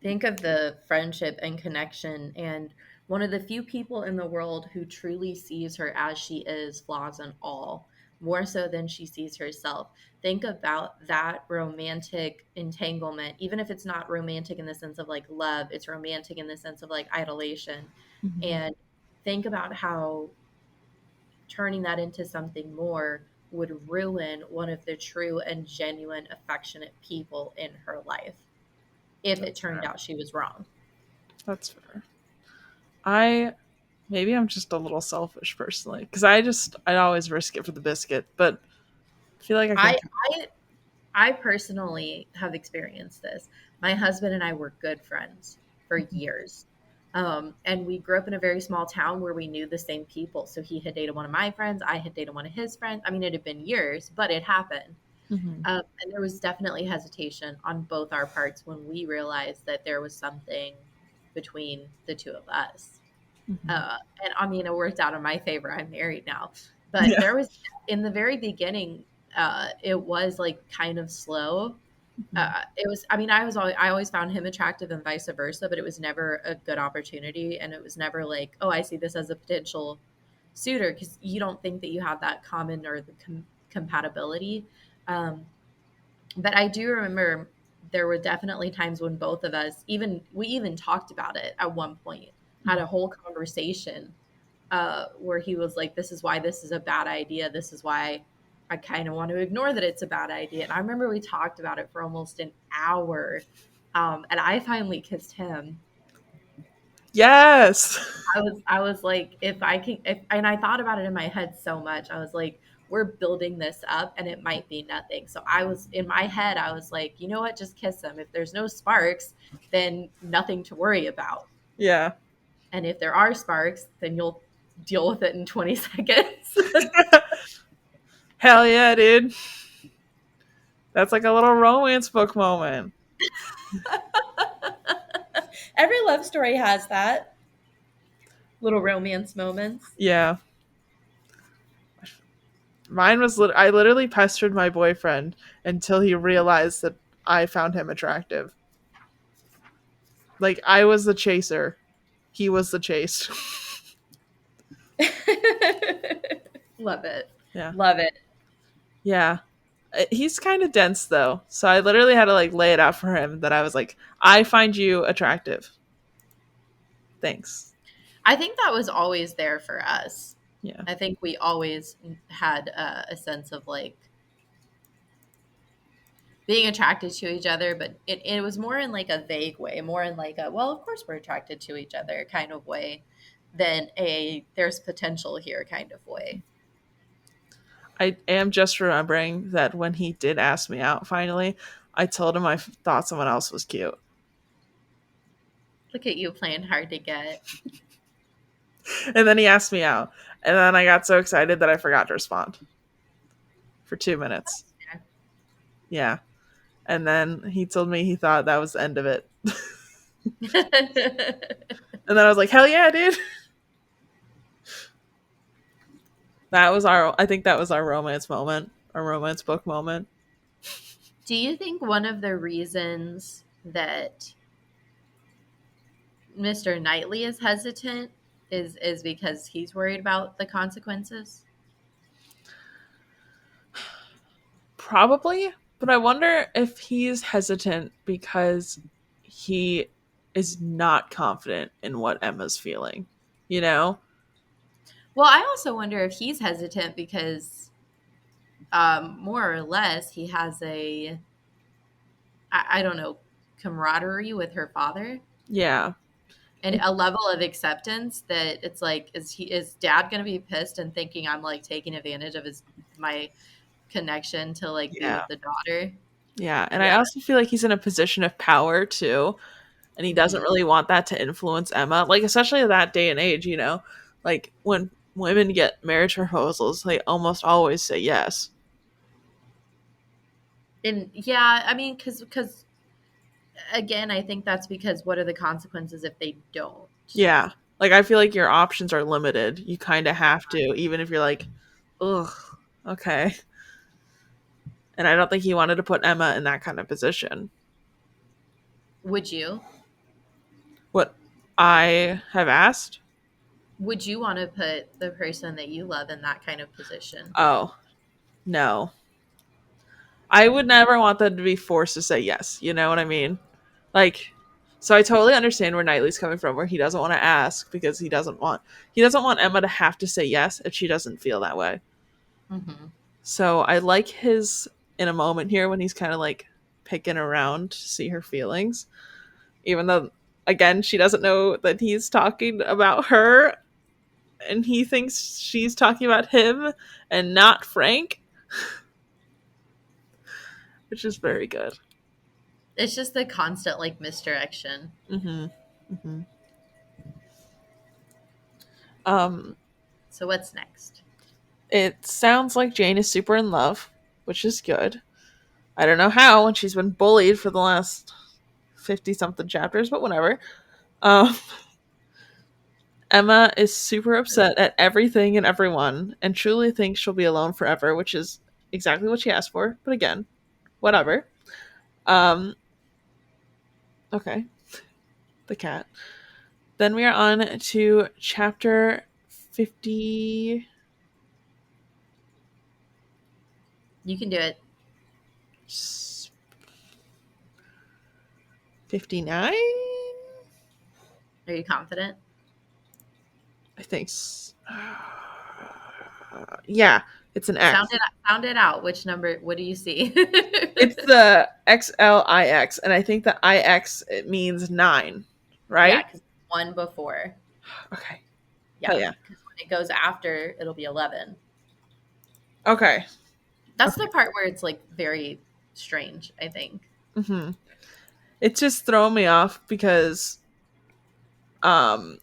Think of the friendship and connection, and one of the few people in the world who truly sees her as she is, flaws and all, more so than she sees herself. Think about that romantic entanglement, even if it's not romantic in the sense of like love, it's romantic in the sense of like idolation. Mhm. And think about how turning that into something more would ruin one of the true and genuine affectionate people in her life if it That's turned fair. out she was wrong. That's fair. I maybe I'm just a little selfish personally because I'd always risk it for the biscuit, but I feel like I can. I I I personally have experienced this. My husband and I were good friends for years. And we grew up in a very small town where we knew the same people. So he had dated one of my friends, I had dated one of his friends. I mean, it had been years, but it happened. Mm-hmm. And there was definitely hesitation on both our parts when we realized that there was something between the two of us. Mm-hmm. And I mean, it worked out in my favor. I'm married now. But Yeah. there was, in the very beginning, it was like kind of slow. Mm-hmm. It was, I mean, I always found him attractive and vice versa, but it was never a good opportunity. And it was never like, oh, I see this as a potential suitor, because you don't think that you have that common or the compatibility. Um, but I do remember there were definitely times when both of us, we even talked about it at one point, had a whole conversation where he was like, "This is why this is a bad idea. This is why I kind of want to ignore that it's a bad idea." And I remember we talked about it for almost an hour, and I finally kissed him. Yes. I was like, if I can, if, and I thought about it in my head so much. I was like, we're building this up, and it might be nothing. So I was in my head, I was like, you know what, just kiss him. If there's no sparks, then nothing to worry about. Yeah. And if there are sparks, then you'll deal with it in 20 seconds. Hell yeah, dude. That's like a little romance book moment. Every love story has that little romance moments. Yeah. Mine was I literally pestered my boyfriend until he realized that I found him attractive. Like I was the chaser. He was the chased. Love it. Yeah. Love it. Yeah. He's kind of dense though. So I literally had to like lay it out for him that I was like, I find you attractive. Thanks. I think that was always there for us. Yeah. I think we always had a sense of like being attracted to each other, but it was more in like a vague way, more in like a, well, of course we're attracted to each other kind of way than a there's potential here kind of way. I am just remembering that when he did ask me out finally, I told him I thought someone else was cute. Look at you playing hard to get. And then he asked me out. And then I got so excited that I forgot to respond for 2 minutes. Yeah. Yeah. And then he told me he thought that was the end of it. And then I was like, hell yeah, dude. I think that was our romance moment, our romance book moment. Do you think one of the reasons that Mr. Knightley is hesitant is because he's worried about the consequences? Probably. But I wonder if he's hesitant because he is not confident in what Emma's feeling. You know? Well, I also wonder if he's hesitant because more or less he has I don't know, camaraderie with her father Yeah. and a level of acceptance that it's like, is dad going to be pissed and thinking I'm like taking advantage of my connection to like be Yeah. with the daughter? Yeah. And I Yeah. also feel like he's in a position of power too. And he doesn't Hmm. really want that to influence Emma. Like, especially in that day and age, like when women get marriage proposals, they almost always say yes. And yeah, I mean, because again, I think that's because what are the consequences if they don't? Yeah. Like, I feel like your options are limited. You kind of have to, even if you're like, ugh, okay. And I don't think he wanted to put Emma in that kind of position. Would you? What I have asked? Would you want to put the person that you love in that kind of position? Oh, no. I would never want them to be forced to say yes. You know what I mean? Like, so I totally understand where Knightley's coming from, where he doesn't want to ask because he doesn't want Emma to have to say yes if she doesn't feel that way. Hmm. So I like his in a moment here when he's kind of like picking around to see her feelings, even though again, she doesn't know that he's talking about her, and he thinks she's talking about him and not Frank, which is very good. It's just the constant like misdirection. Mm-hmm. Mm-hmm. Um, So what's next? it sounds like Jane is super in love, which is good. I don't know how, when she's been bullied for the last 50 something chapters, but whatever. Um, Emma is super upset at everything and everyone and truly thinks she'll be alone forever, which is exactly what she asked for. But again, whatever. Um, okay, the cat. Then we are on to chapter 50. You can do it. 59? Are you confident? I think. Yeah, it's an X. Sound it out. Which number? What do you see? It's the XLIX, and I think the IX it means 9, Yeah, right? because one before. Okay. Hell Yeah, yeah. because when it goes after, it'll be 11. Okay. That's Okay. the part where it's like very strange, I think. Mm-hmm. It's just throwing me off because um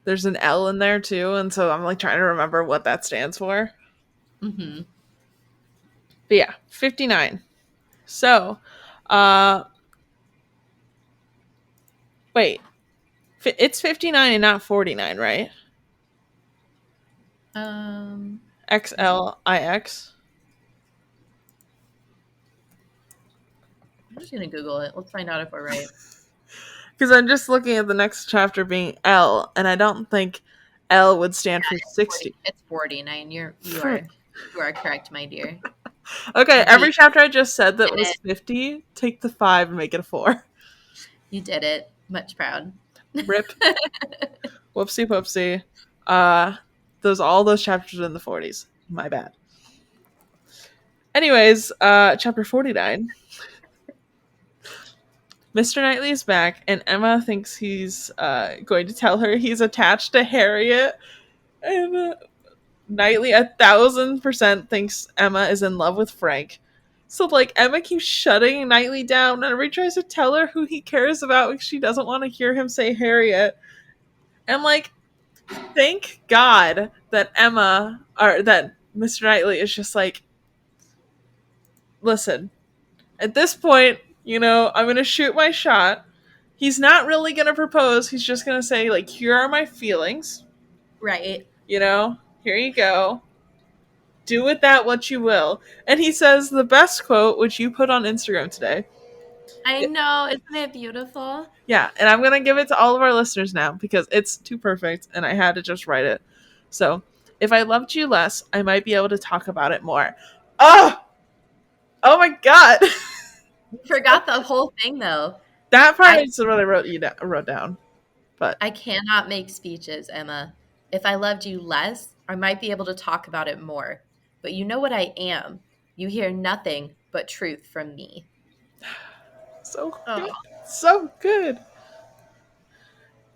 there's an L in there too, and so I'm like trying to remember what that stands for. Hmm. But yeah, 59. So, uh wait, it's 59 and not 49, right? Let me. XLIX. I'm just gonna Google it. Let's find out if we're right. Because I'm just looking at the next chapter being L, and I don't think L would stand for 60. It's 49. You Frick. are you are correct, my dear. Okay, You every beat chapter I just said that did was it. 50, take the 5 and make it a 4. You did it. Much proud. Rip. Whoopsie poopsie. Uh, all those chapters are in the 40s. My bad. Anyways, chapter 49. Mr. Knightley is back, and Emma thinks he's going to tell her he's attached to Harriet. And Knightley 1,000% thinks Emma is in love with Frank. So, like, Emma keeps shutting Knightley down, and every tries to tell her who he cares about because she doesn't want to hear him say Harriet. And, like, thank God that that Mr. Knightley is just like, listen, at this point, I'm going to shoot my shot. He's not really going to propose. He's just going to say, like, here are my feelings. Right. Here you go. Do with that what you will. And he says the best quote, which you put on Instagram today. I know. Isn't it beautiful? Yeah, and I'm going to give it to all of our listeners now because it's too perfect and I had to just write it. So, if I loved you less, I might be able to talk about it more. Oh! Oh my god! You forgot the whole thing though. That part I is what I wrote down. But I cannot make speeches, Emma. If I loved you less, I might be able to talk about it more. But you know what I am. You hear nothing but truth from me. so good. Oh, So good.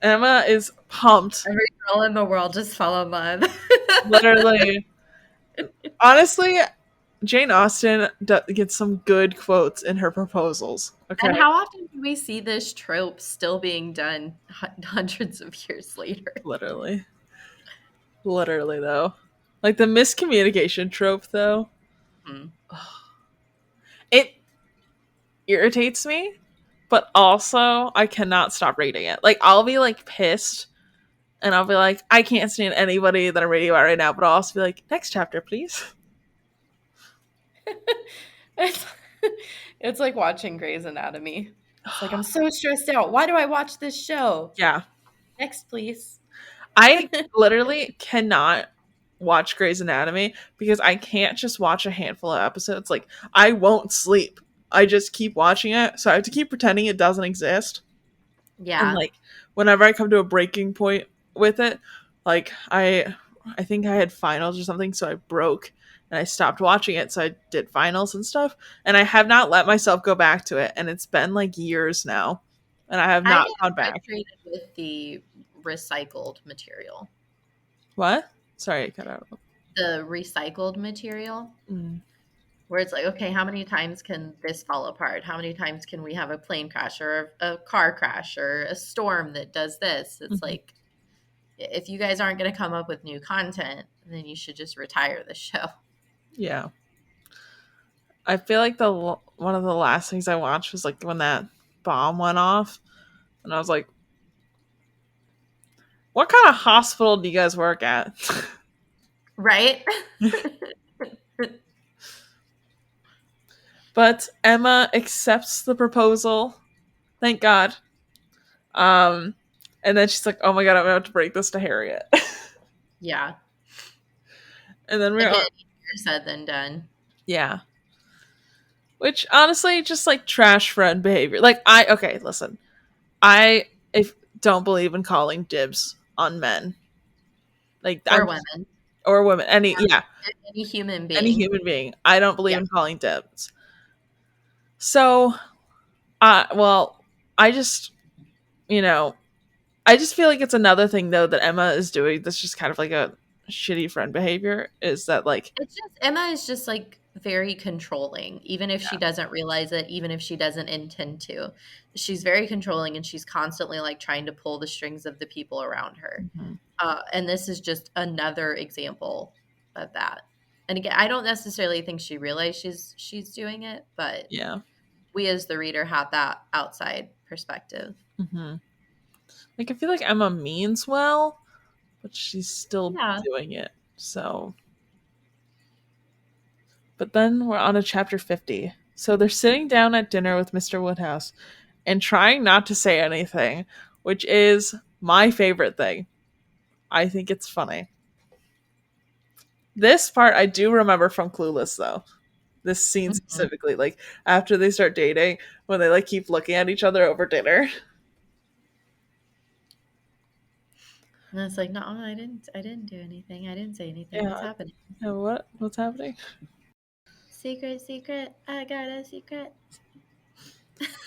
Emma is pumped. every girl in the world just fell in love. Literally. Honestly, Jane Austen gets some good quotes in her proposals. Okay. And how often do we see this trope still being done hundreds of years later? Literally. Literally, though. Like the miscommunication trope, though. Hmm. It irritates me, but also I cannot stop reading it. Like, I'll be like pissed and I'll be like, I can't stand anybody that I'm reading about right now, but I'll also be like, next chapter, please. It's, it's like watching Grey's Anatomy. It's like, I'm so stressed out. Why do I watch this show? Yeah. Next, please. I literally cannot watch Grey's Anatomy because I can't just watch a handful of episodes. Like, I won't sleep. I just keep watching it, so I have to keep pretending it doesn't exist. And Yeah. like, whenever I come to a breaking point with it, like I think I had finals or something, so I broke and I stopped watching it. So I did finals and stuff, and I have not let myself go back to it. And it's been like years now. and I have I not get gone back. frustrated with the recycled material. What? Sorry, it cut out. The recycled material, Mm, where it's like, okay, how many times can this fall apart? How many times can we have a plane crash or a car crash or a storm that does this? It's mhm. like, if you guys aren't going to come up with new content, then you should just retire the show. Yeah. I feel like one of the last things I watched was like when that bomb went off, and I was like, "What kind of hospital do you guys work at?" Right? But Emma accepts the proposal. Thank God. Um, and then she's like, "Oh my God, I'm about to break this to Harriet." Yeah. And then we're Again, on, easier said than done. yeah. Which honestly, just like trash friend behavior. Like okay, listen, I if don't believe in calling dibs on men. Like Or I'm women. or women, Any human any being. human being. I don't believe Yeah. in calling dibs. So, well, I just you know, I just feel like it's another thing though that Emma is doing. That's just kind of like a shitty friend behavior. Is that like It's just Emma is just like very controlling, even if she yeah, doesn't realize it, even if she doesn't intend to. She's very controlling and she's constantly like trying to pull the strings of the people around her. mhm, And this is just another example of that. And again, I don't necessarily think she realized she's doing it, but yeah, we as the reader have that outside perspective. hmm like I feel like Emma means well, but she's still Yeah. doing it. So, but then we're on to chapter 50. So they're sitting down at dinner with Mr. Woodhouse and trying not to say anything, which is my favorite thing. I think it's funny. This part I do remember from Clueless though. This scene Mhm. specifically, like after they start dating, when they like keep looking at each other over dinner. And it's like, no, I didn't do anything. I didn't say anything. What's Yeah. happening? Yeah, what's happening? Secret, secret. I got a secret.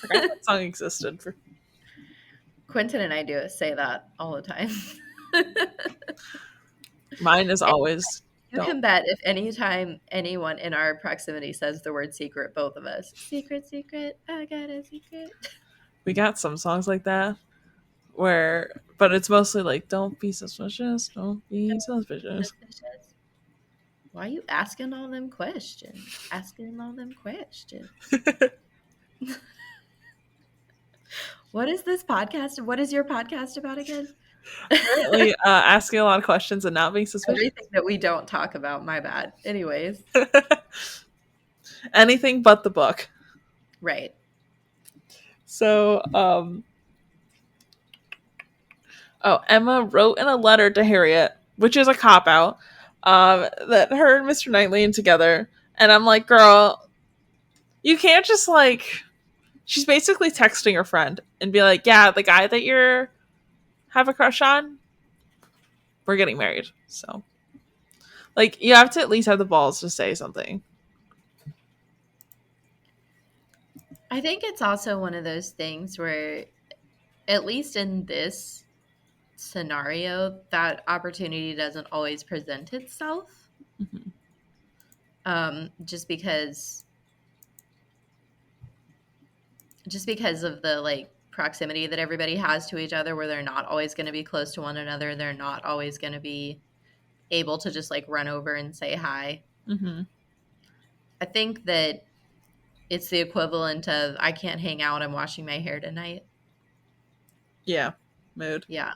Forgot that song existed. For Quentin and I do say that all the time. mine is And always you don't. can bet if anytime anyone in our proximity says the word secret, both of us, secret, secret, I got a secret. We got some songs like that where, but it's mostly like don't be suspicious, don't be suspicious. Suspicious. Why are you asking all them questions? Asking all them questions. What is this podcast? What is your podcast about again? Apparently, asking a lot of questions and not being suspicious. Everything that we don't talk about, my bad. Anyways, Anything but the book. right. So, oh, Emma wrote in a letter to Harriet, which is a cop out, that her and Mr. Knightley in together. And I'm like, girl, you can't just like. She's basically texting her friend and be like, yeah, the guy that you're have a crush on, we're getting married. So, like, you have to at least have the balls to say something. I think it's also one of those things where, at least in this scenario, that opportunity doesn't always present itself. Mhm. Just because of the like proximity that everybody has to each other, where they're not always going to be close to one another. They're not always going to be able to just like run over and say hi. Mhm. I think that it's the equivalent of I can't hang out. I'm washing my hair tonight. Yeah. Mood. Yeah.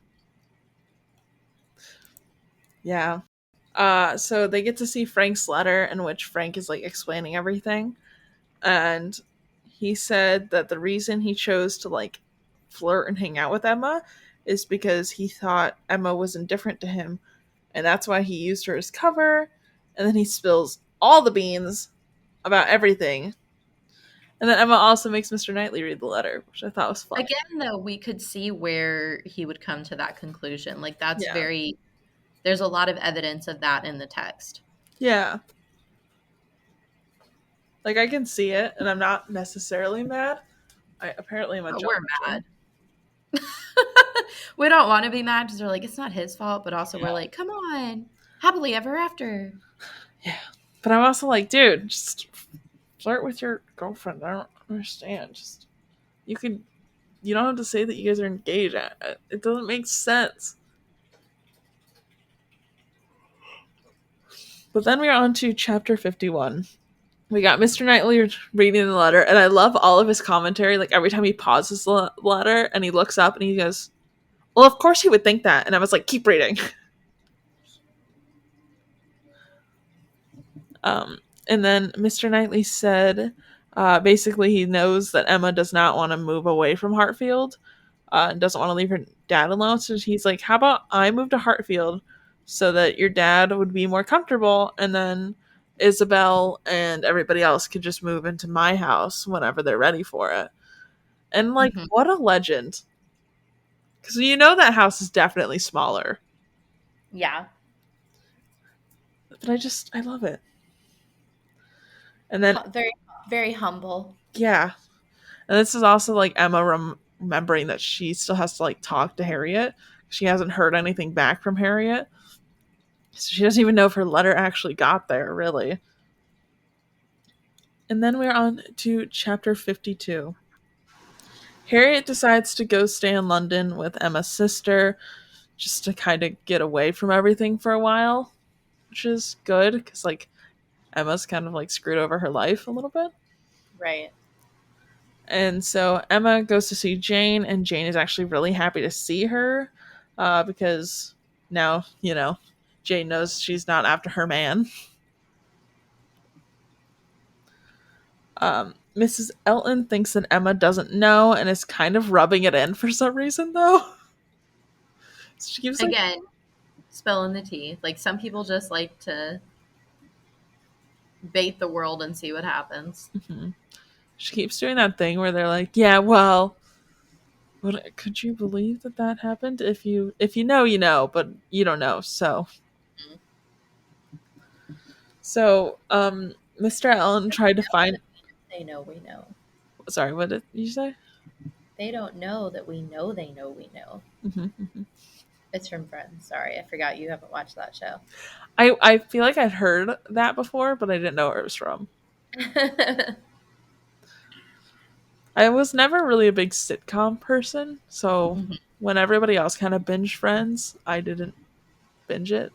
Yeah. So they get to see Frank's letter in which Frank is like explaining everything. And he said that the reason he chose to like flirt and hang out with Emma is because he thought Emma was indifferent to him, and that's why he used her as cover. And then he spills all the beans about everything. And then Emma also makes Mr. Knightley read the letter, which I thought was funny. Again, though, we could see where he would come to that conclusion. Like Yeah. there's a lot of evidence of that in the text. Yeah. Like I can see it, and I'm not necessarily mad. I apparently am a Oh, we're judge. mad. We don't want to be mad because we're like, it's not his fault, but also we're like, come on, happily ever after. Yeah. But I'm also like, dude, just flirt with your girlfriend. I don't understand. Just you could you don't have to say that you guys are engaged. It doesn't make sense. But then we're on to chapter 51. We got Mr. Knightley reading the letter, and I love all of his commentary. Like every time he pauses the letter and he looks up and he goes, well, of course he would think that. And I was like, keep reading. And then Mr. Knightley said, basically, he knows that Emma does not want to move away from Hartfield and doesn't want to leave her dad alone. So he's like, how about I move to Hartfield so that your dad would be more comfortable, and then Isabel and everybody else could just move into my house whenever they're ready for it. And like, Hmm. what a legend. Because you know that house is definitely smaller. Yeah. But I love it. And then, Very, very humble. yeah. And this is also like Emma remembering that she still has to like talk to Harriet. She hasn't heard anything back from Harriet. So she doesn't even know if her letter actually got there, really. And then we're on to chapter 52. Harriet decides to go stay in London with Emma's sister just to kind of get away from everything for a while, which is good because, like, Emma's kind of like screwed over her life a little bit. Right. And so Emma goes to see Jane, and Jane is actually really happy to see her because now, Jane knows she's not after her man. Mrs. Elton thinks that Emma doesn't know and is kind of rubbing it in for some reason, though. She keeps like, Again, spilling the tea. Like some people just like to bait the world and see what happens. mhm. She keeps doing that thing where they're like, "Yeah, well, what could you believe that happened? If you know, you know, but you don't know." So, Mr. Allen tried to find. They know we know. Sorry, what did you say? They don't know that we know they know we know. Hmm. It's from Friends. Sorry, I forgot you haven't watched that show. I feel like I'd heard that before, but I didn't know where it was from. I was never really a big sitcom person, so Mhm. when everybody else kind of binged Friends, I didn't binge it.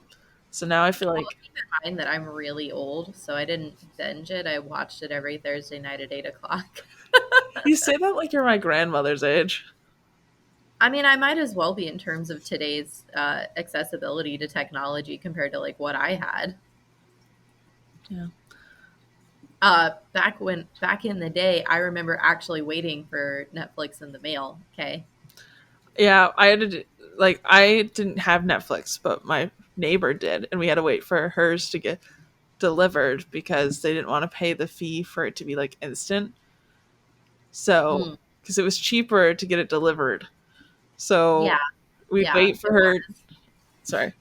So now I feel Well, like keep in mind that I'm really old, so I didn't binge it. I watched it every Thursday night at 8 o'clock. you say that like you're my grandmother's age. I mean, I might as well be in terms of today's accessibility to technology compared to like what I had. Yeah. Back in the day, I remember actually waiting for Netflix in the mail. Okay. Yeah, I didn't have Netflix, but my neighbor did, and we had to wait for hers to get delivered because they didn't want to pay the fee for it to be like instant. So, Mm, because it was cheaper to get it delivered. yeah, So, we'd yeah, wait for it her. was. Sorry.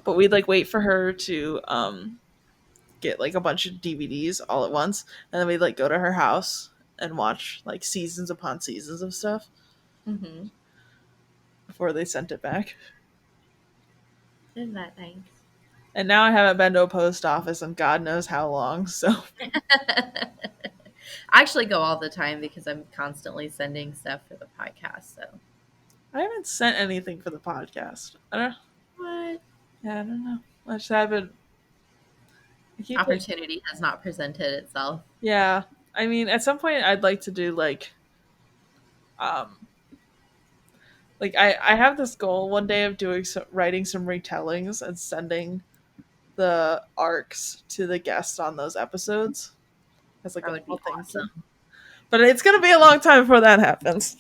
But we'd like wait for her to get like a bunch of DVDs all at once, and then we'd like go to her house and watch like seasons upon seasons of stuff Mm-hmm. before they sent it back. Isn't that nice? And now I haven't been to a post office in God knows how long, so I actually go all the time because I'm constantly sending stuff for the podcast. So I haven't sent anything for the podcast. I don't. what Yeah, I don't know. I just haven't. I keep like. opportunity has not presented itself? Yeah, I mean, at some point, I'd like to do um, I have this goal one day of writing some retellings and sending the arcs to the guests on those episodes as like That a would little be thing. awesome. But it's gonna be a long time before that happens.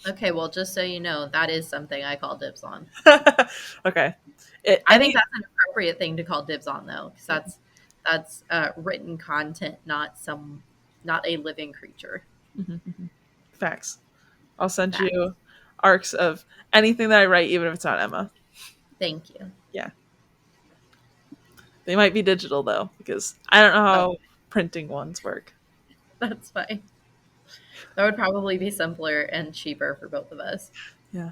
Okay, well, just so you know, that is something I call dibs on. Okay. I think Any. that's an appropriate thing to call dibs on, though, because Yeah. that's written content, not a living creature. Mhm, mhm. Facts. I'll send Facts. you arcs of anything that I write, even if it's not Emma. Thank you. Yeah. They might be digital though, because I don't know Oh, how printing ones work. that's fine. That would probably be simpler and cheaper for both of us. Yeah.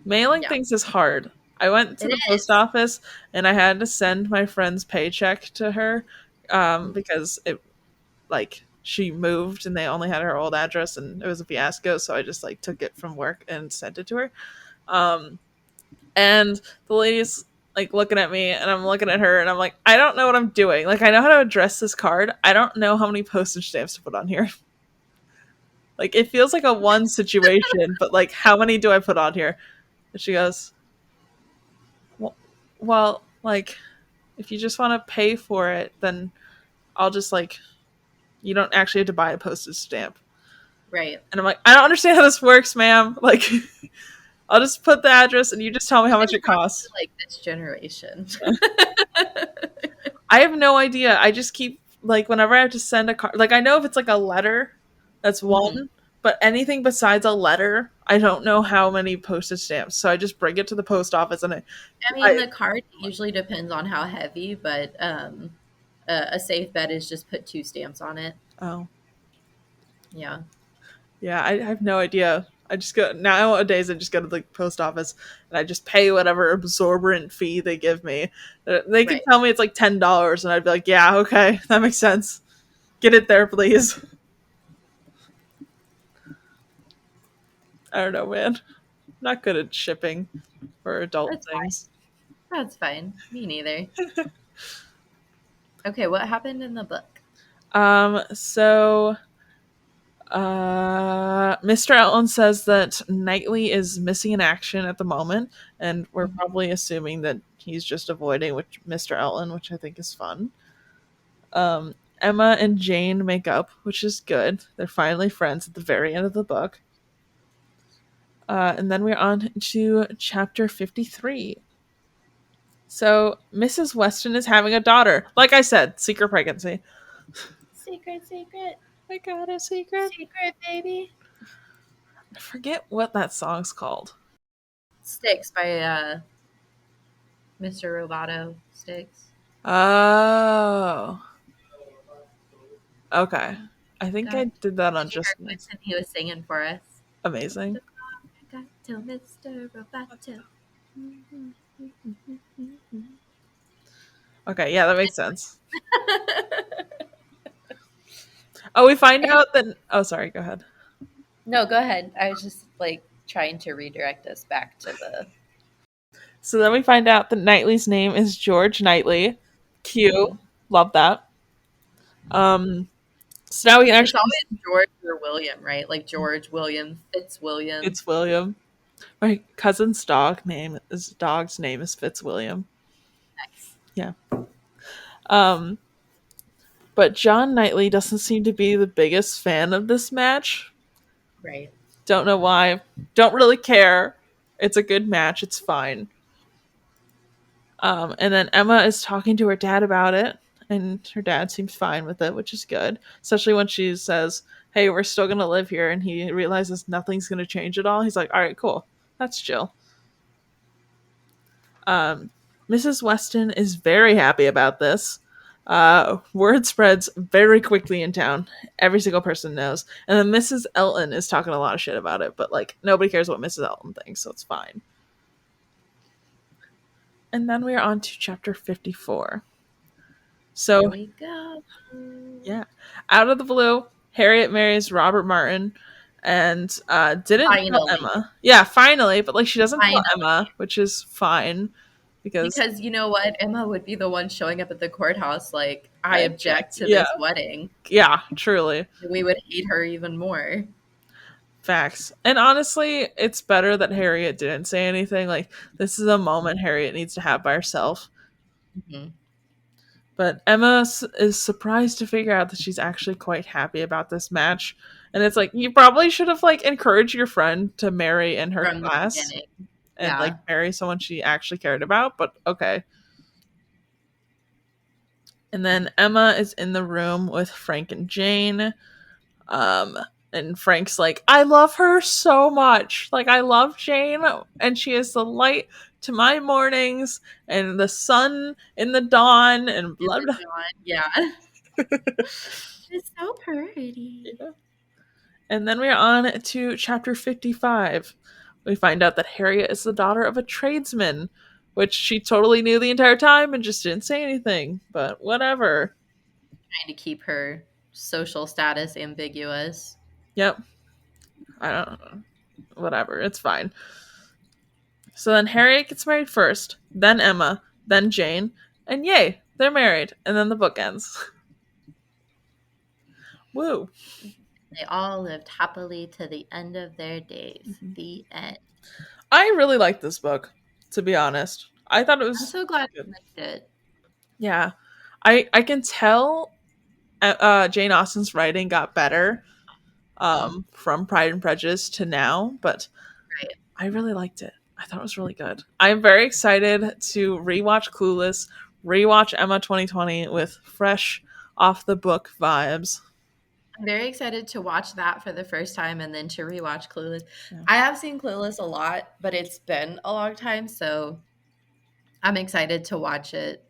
Mailing Yeah, things is hard. I went to it the post is. office and I had to send my friend's paycheck to her Mhm. because it like she moved and they only had her old address and it was a fiasco. So I just like took it from work and sent it to her. Um, and the lady's like looking at me and I'm looking at her and I'm like, I don't know what I'm doing. Like I know how to address this card. I don't know how many postage stamps to put on here. Like it feels like a one situation, but like how many do I put on here? And she goes, well, like if you just want to pay for it, then I'll just like you don't actually have to buy a postage stamp. Right. And I'm like, I don't understand how this works, ma'am. Like I'll just put the address and you just tell me how much It's it probably costs. like this generation. I have no idea. I just keep like whenever I have to send a card, like I know if it's like a letter, that's Mhm. one, but anything besides a letter, I don't know how many postage stamps. So I just bring it to the post office and I mean, I the card usually depends on how heavy, but a safe bet is just put two stamps on it. oh Yeah. yeah, I have no idea. I just go nowadays. I just go to the post office and I just pay whatever absorbent fee they give me. They could Right. tell me it's like $10, and I'd be like, yeah, okay, that makes sense. Get it there, please. I don't know, man. Not good at shipping for adult That's fine. things. That's fine. Me neither. Okay, what happened in the book? So Mr. Elton says that Knightley is missing in action at the moment, and we're Mhm. probably assuming that he's just avoiding Mr. Elton, which I think is fun. Emma and Jane make up, which is good. They're finally friends at the very end of the book. And then we're on to chapter 53. So Mrs. Weston is having a daughter. Like I said, secret pregnancy. Secret, secret, I got a secret. secret, baby. I forget what that song's called. Sticks by Mr. Roboto. Sticks. Oh, okay. I think I Got. did that on Did you hear Just Nice. Quentin? He was singing for us. Amazing. The got to Mr. Roboto. Okay, yeah, that makes sense. Oh, we find out that. Oh, sorry, go ahead. No, go ahead. I was just like trying to redirect us back to the. So then we find out that Knightley's name is George Knightley. Cute. Mhm. Love that. Um, so now we can It's actually always George or William, right? Like George, William, Fitzwilliam. Fitzwilliam. My cousin's dog's name is Fitzwilliam. Nice. Yeah. Um, but John Knightley doesn't seem to be the biggest fan of this match. Right. Don't know why. Don't really care. It's a good match. It's fine. And then Emma is talking to her dad about it, and her dad seems fine with it, which is good. Especially when she says, "Hey, we're still gonna live here," and he realizes nothing's gonna change at all. He's like, "All right, cool. That's chill." Um, Mrs. Weston is very happy about this. Word spreads very quickly in town. Every single person knows. And then Mrs. Elton is talking a lot of shit about it, but like nobody cares what Mrs. Elton thinks, so it's fine. And then we're on to chapter 54. Here So, we go. yeah, out of the blue, Harriet marries Robert Martin and didn't tell Finally. Emma. Yeah, finally, but like she doesn't tell Finally. Emma, which is fine because Because you know what? Emma would be the one showing up at the courthouse like, I I object object. to Yeah, this wedding. yeah, truly. We would hate her even more. Facts. And honestly, it's better that Harriet didn't say anything. Like, this is a moment Harriet needs to have by herself. Mhm. But Emma is surprised to figure out that she's actually quite happy about this match. And it's like, you probably should have, like, encouraged your friend to marry in her From the class beginning. and, like, Yeah. marry someone she actually cared about. But okay. And then Emma is in the room with Frank and Jane. Um, and Frank's like, I love her so much. Like, I love Jane, and she is the light to my mornings, and the sun in the dawn, and In blah the blah. dawn. Yeah. She's so pretty. Yeah. And then we're on to chapter 55. We find out that Harriet is the daughter of a tradesman, which she totally knew the entire time and just didn't say anything, but whatever. Trying to keep her social status ambiguous. Yep. I don't know. Whatever. It's fine. So then Harriet gets married first, then Emma, then Jane, and yay, they're married. And then the book ends. Woo. They all lived happily to the end of their days. Mhm. The end. I really like this book, to be honest. I thought it I'm was so glad you good. liked it. Yeah. I can tell Jane Austen's writing got better Mhm. from Pride and Prejudice to now, but Right. I really liked it. I thought it was really good. I'm very excited to rewatch Clueless, rewatch Emma 2020 with fresh off the book vibes. I'm very excited to watch that for the first time and then to rewatch Clueless. Yeah. I have seen Clueless a lot, but it's been a long time, so I'm excited to watch it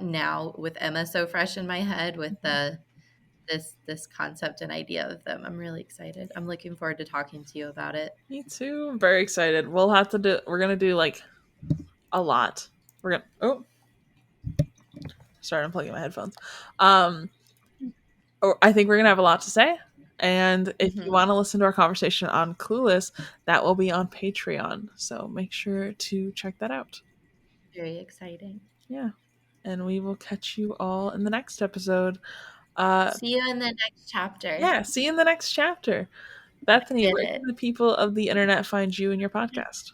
now with Emma so fresh in my head with Mhm. this concept and idea of them. I'm really excited. I'm looking forward to talking to you about it. Me too. I'm very excited. We'll have to do. We're gonna do like a lot. We're gonna. Oh, sorry, I'm plugging my headphones. Um, I think we're gonna have a lot to say. And if you Mhm. want to listen to our conversation on Clueless, that will be on Patreon. So make sure to check that out. Very exciting. Yeah. And we will catch you all in the next episode. Uh, See you in the next chapter. yeah, see you in the next chapter. Bethany, Did where it. can the people of the internet find you and your podcast?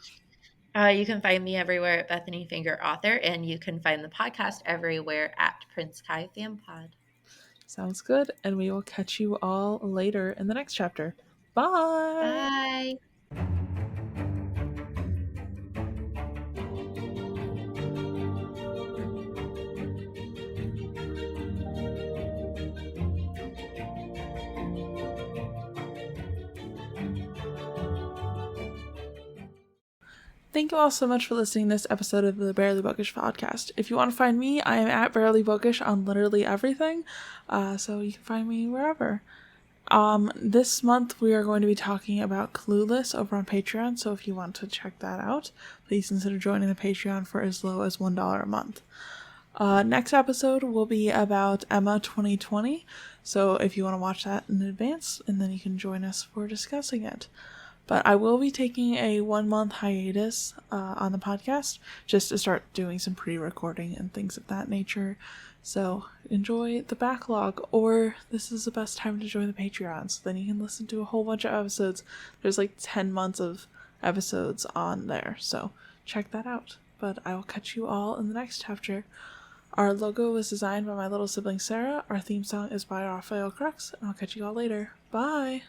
You can find me everywhere at Bethany Finger Author, and you can find the podcast everywhere at Prince Kai Fan Pod. Sounds good. And we will catch you all later in the next chapter. Bye. Bye. Thank you all so much for listening to this episode of the Barely Bookish podcast. If you want to find me, I am at Barely Bookish on literally everything. So you can find me wherever. This month we are going to be talking about Clueless over on Patreon, so if you want to check that out, please consider joining the Patreon for as low as $1 a month. Next episode will be about Emma 2020, so if you want to watch that in advance, and then you can join us for discussing it. But I will be taking a 1 month hiatus on the podcast just to start doing some pre-recording and things of that nature. So enjoy the backlog, or this is the best time to join the Patreon, so then you can listen to a whole bunch of episodes. There's like 10 months of episodes on there, so check that out. But I will catch you all in the next chapter. Our logo was designed by my little sibling Sarah. Our theme song is by Raphael Crux, and I'll catch you all later. Bye!